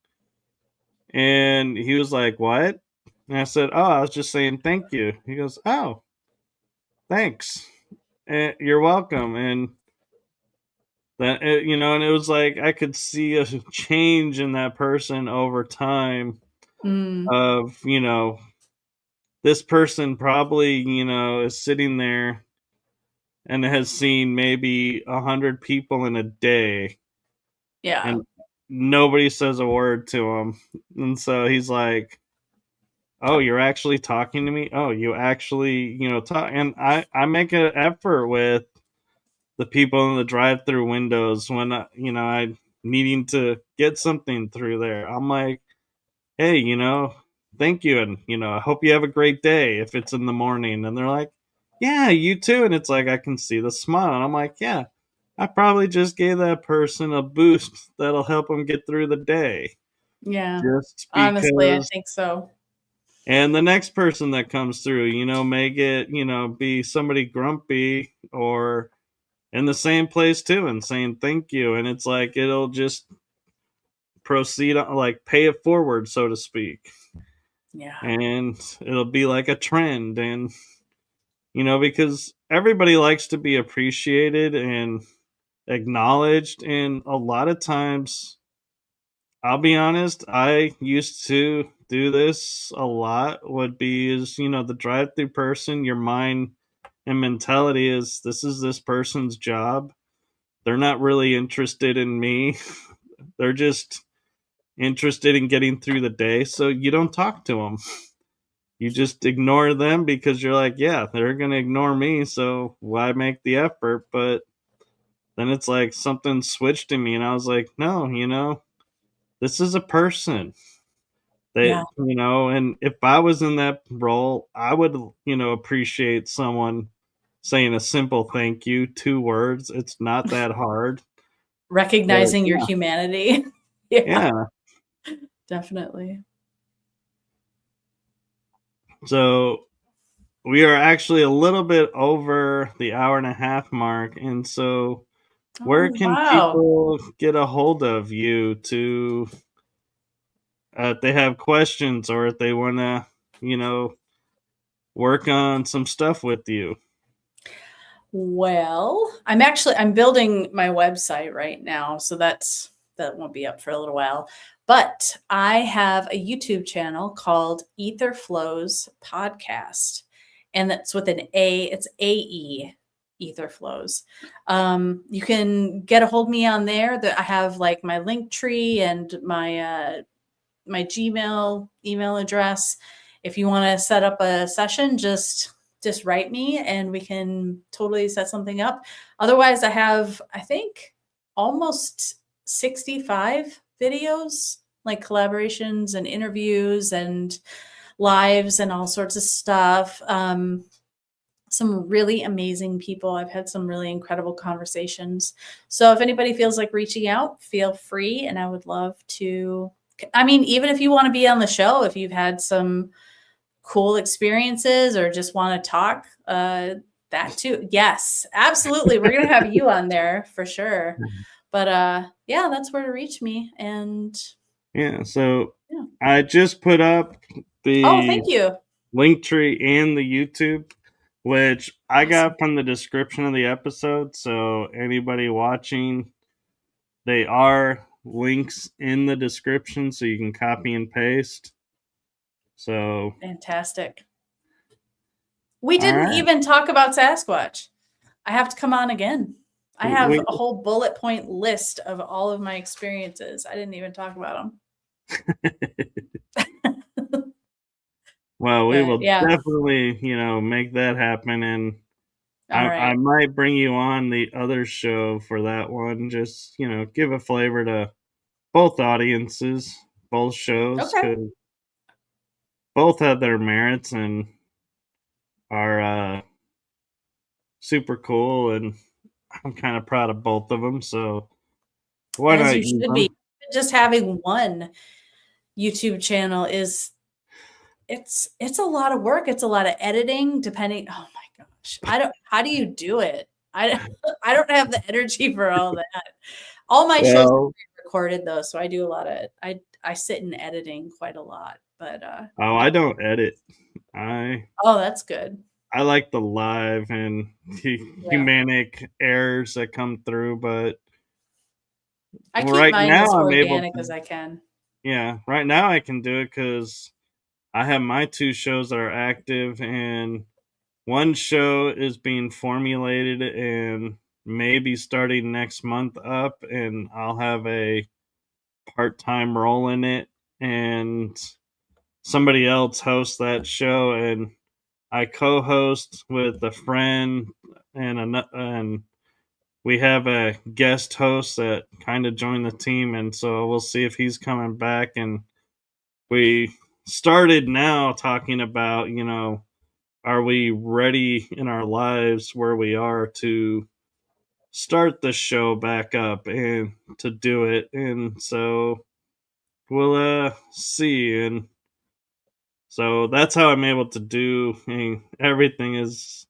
And he was like, what? And I said, "Oh, I was just saying thank you." He goes, "Oh, thanks. You're welcome." And that, and it was like I could see a change in that person over time of, this person probably, is sitting there and has seen maybe 100 people in a day. Yeah. And nobody says a word to him. And so he's like, "Oh, you're actually talking to me? Oh, you actually, talk." And I make an effort with the people in the drive-through windows when I needing to get something through there. I'm like, "Hey, thank you, and I hope you have a great day." If it's in the morning, and they're like, "Yeah, you too," and it's like I can see the smile, and I'm like, "Yeah, I probably just gave that person a boost that'll help them get through the day." Yeah. Just Honestly, I because. think so. And the next person that comes through, may get, be somebody grumpy or in the same place too and saying thank you. And it's like it'll just proceed, like pay it forward, so to speak. Yeah. And it'll be like a trend. And, because everybody likes to be appreciated and acknowledged. And a lot of times, I'll be honest, I used to do this a lot. Would be is, the drive through person, your mind and mentality is this person's job. They're not really interested in me. They're just interested in getting through the day. So you don't talk to them. You just ignore them because you're like, yeah, they're going to ignore me. So why make the effort? But then it's like something switched in me and I was like, no, this is a person. Yeah. And if I was in that role, I would, appreciate someone saying a simple thank you, 2 words. It's not that hard. But Recognizing your humanity. yeah. Definitely. So we are actually a little bit over the hour and a half mark. And so where can Wow. people get a hold of you to, if they have questions or if they want to, work on some stuff with you? Well, I'm building my website right now, so that won't be up for a little while. But I have a YouTube channel called AetherFlows Podcast, and that's with an A. It's AE AetherFlows. You can get a hold of me on there. That I have like my link tree and my Gmail email address. If you want to set up a session, just write me and we can totally set something up. Otherwise, I have, I think, almost 65 videos, like collaborations and interviews and lives and all sorts of stuff. Some really amazing people. I've had some really incredible conversations. So if anybody feels like reaching out, feel free. And I would love to, even if you want to be on the show, if you've had some cool experiences or just want to talk, that too. Yes, absolutely. We're going to have you on there for sure. But yeah, that's where to reach me. And yeah, so yeah. I just put up the thank you. link tree and the YouTube, which I got from the description of the episode. So anybody watching, they are links in the description so you can copy and paste. So fantastic. We didn't even talk about Sasquatch. I have to come on again. I have a whole bullet point list of all of my experiences. I didn't even talk about them. Well, we will definitely, make that happen. And I might bring you on the other show for that one. Just, give a flavor to both audiences, both shows, because both have their merits and are super cool. And I'm kind of proud of both of them. So why not? You should be. Just having one YouTube channel it's a lot of work. It's a lot of editing, depending. Oh my gosh. How do you do it? I don't have the energy for all that. All my shows are recorded though, so I do a lot of I sit in editing quite a lot. But I don't edit. Oh, that's good. I like the live and humanic errors that come through, but I keep right mine now as I'm able organic to, as I can. yeah, right now I can do it because I have my 2 shows that are active, and one show is being formulated and maybe starting next month up, and I'll have a part-time role in it, and somebody else hosts that show, and I co-host with a friend, and we have a guest host that kind of joined the team, and so we'll see if he's coming back. And we started now talking about, are we ready in our lives where we are to start the show back up and to do it? And so we'll see. And so that's how I'm able to do. I mean, everything is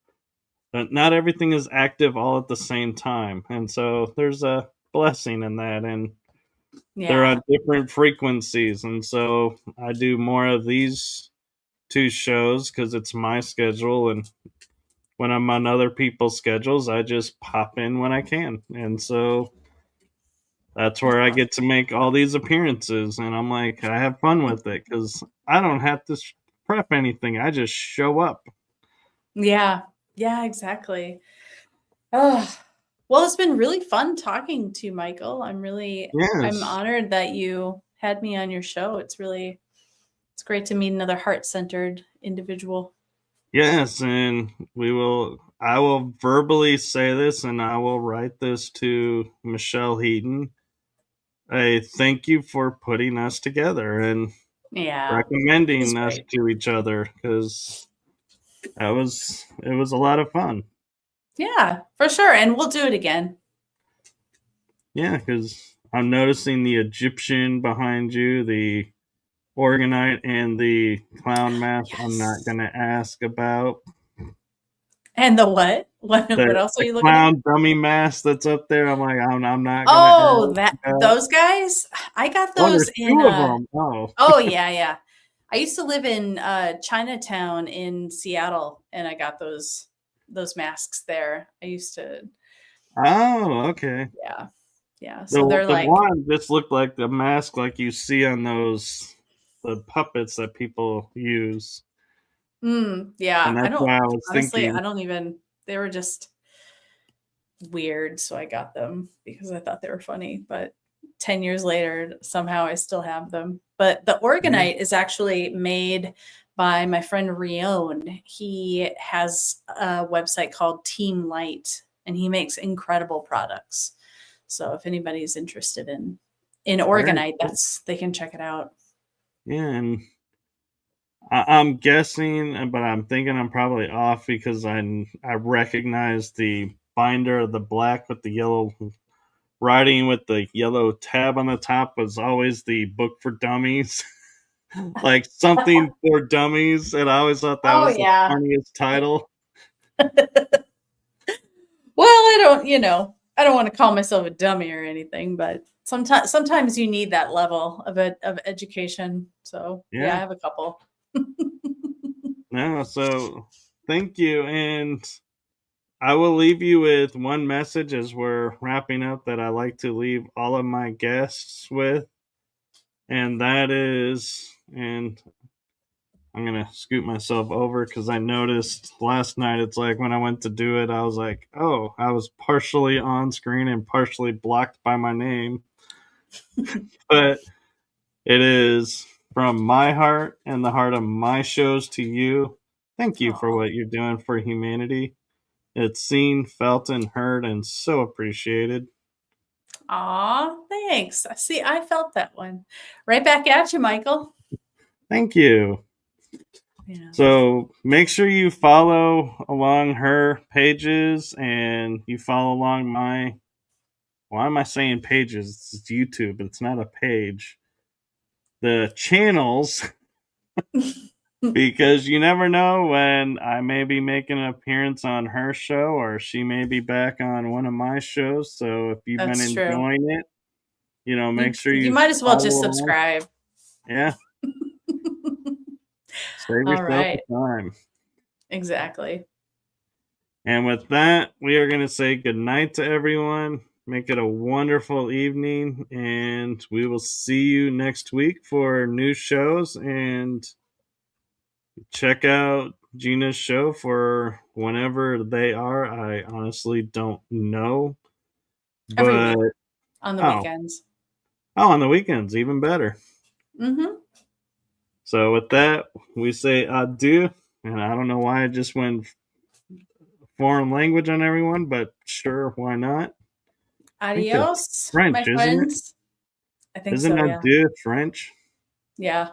not everything is active all at the same time, and so there's a blessing in that. And they're on different frequencies, and so I do more of these 2 shows because it's my schedule, and when I'm on other people's schedules, I just pop in when I can. And so that's where I get to make all these appearances, and I'm like, I have fun with it because I don't have to prep anything. I just show up. Yeah, exactly. Oh, well, it's been really fun talking to you, Michael. I'm honored that you had me on your show. It's great to meet another heart-centered individual. Yes, and I will verbally say this, and I will write this to Michelle Heaton. I thank you for putting us together and recommending us to each other, because it was a lot of fun. Yeah, for sure. And we'll do it again. Yeah, because I'm noticing the Egyptian behind you, the Organite, and the clown mask. Yes. I'm not going to ask about. And the what? What else are you looking at? Clown dummy mask that's up there. I'm like, I'm not going to those guys? I got those in... 2 of them. Oh, yeah. I used to live in Chinatown in Seattle, and I got those masks there. I used to... Oh, okay. Yeah. So they're the one just looked like the mask like you see on the puppets that people use. Yeah. And that's why I was thinking. I don't even... They were just weird, so I got them because I thought they were funny. But 10 years later, somehow I still have them. But the Organite is actually made by my friend Rion. He has a website called Team Light, and he makes incredible products. So if anybody's interested in Organite, they can check it out. Yeah, and I'm guessing, but I'm thinking I'm probably off because I recognize the binder of the black with the yellow writing with the yellow tab on the top was always the book for dummies. Like something for dummies, and I always thought that was the funniest title. Well, I don't want to call myself a dummy or anything, but sometimes you need that level of education. So yeah, I have a couple. No, so thank you, and I will leave you with one message as we're wrapping up that I like to leave all of my guests with, and that is, and I'm going to scoot myself over because I noticed last night, it's like when I went to do it, I was like, oh, I was partially on screen and partially blocked by my name. But it is from my heart and the heart of my shows to you. Thank you for what you're doing for humanity. It's seen, felt, and heard, and so appreciated. Aw, thanks. See, I felt that one. Right back at you, Michael. Thank you. Yeah. So make sure you follow along her pages, and you follow along my... Why am I saying pages? It's YouTube. It's not a page. The channels... Because you never know when I may be making an appearance on her show, or she may be back on one of my shows. So if you've been enjoying it, make sure you might as well just subscribe. Yeah. Save yourself the time. Exactly. And with that, we are going to say good night to everyone. Make it a wonderful evening, and we will see you next week for new shows. And check out Gina's show for whenever they are. I honestly don't know. Every week on the weekends. Oh, on the weekends, even better. Mm-hmm. So with that, we say adieu. And I don't know why I just went foreign language on everyone, but sure, why not? Adios, French, my friends. I think isn't so, yeah. Adieu French? Yeah.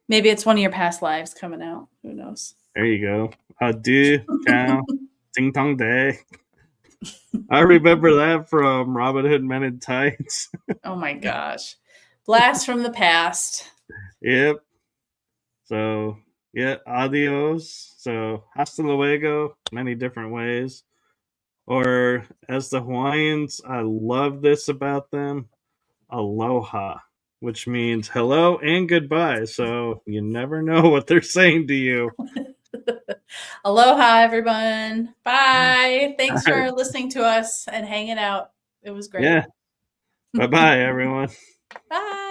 Maybe it's one of your past lives coming out. Who knows? There you go. Adieu, ciao, ding dong day. I remember that from Robin Hood Men in Tights. Oh my gosh. Blast from the past. Yep. So, yeah, adios. So, hasta luego, many different ways. Or, as the Hawaiians, I love this about them, aloha, which means hello and goodbye. So, you never know what they're saying to you. Aloha, everyone. Bye. Thanks for listening to us and hanging out. It was great. Yeah. Bye-bye, everyone. Bye.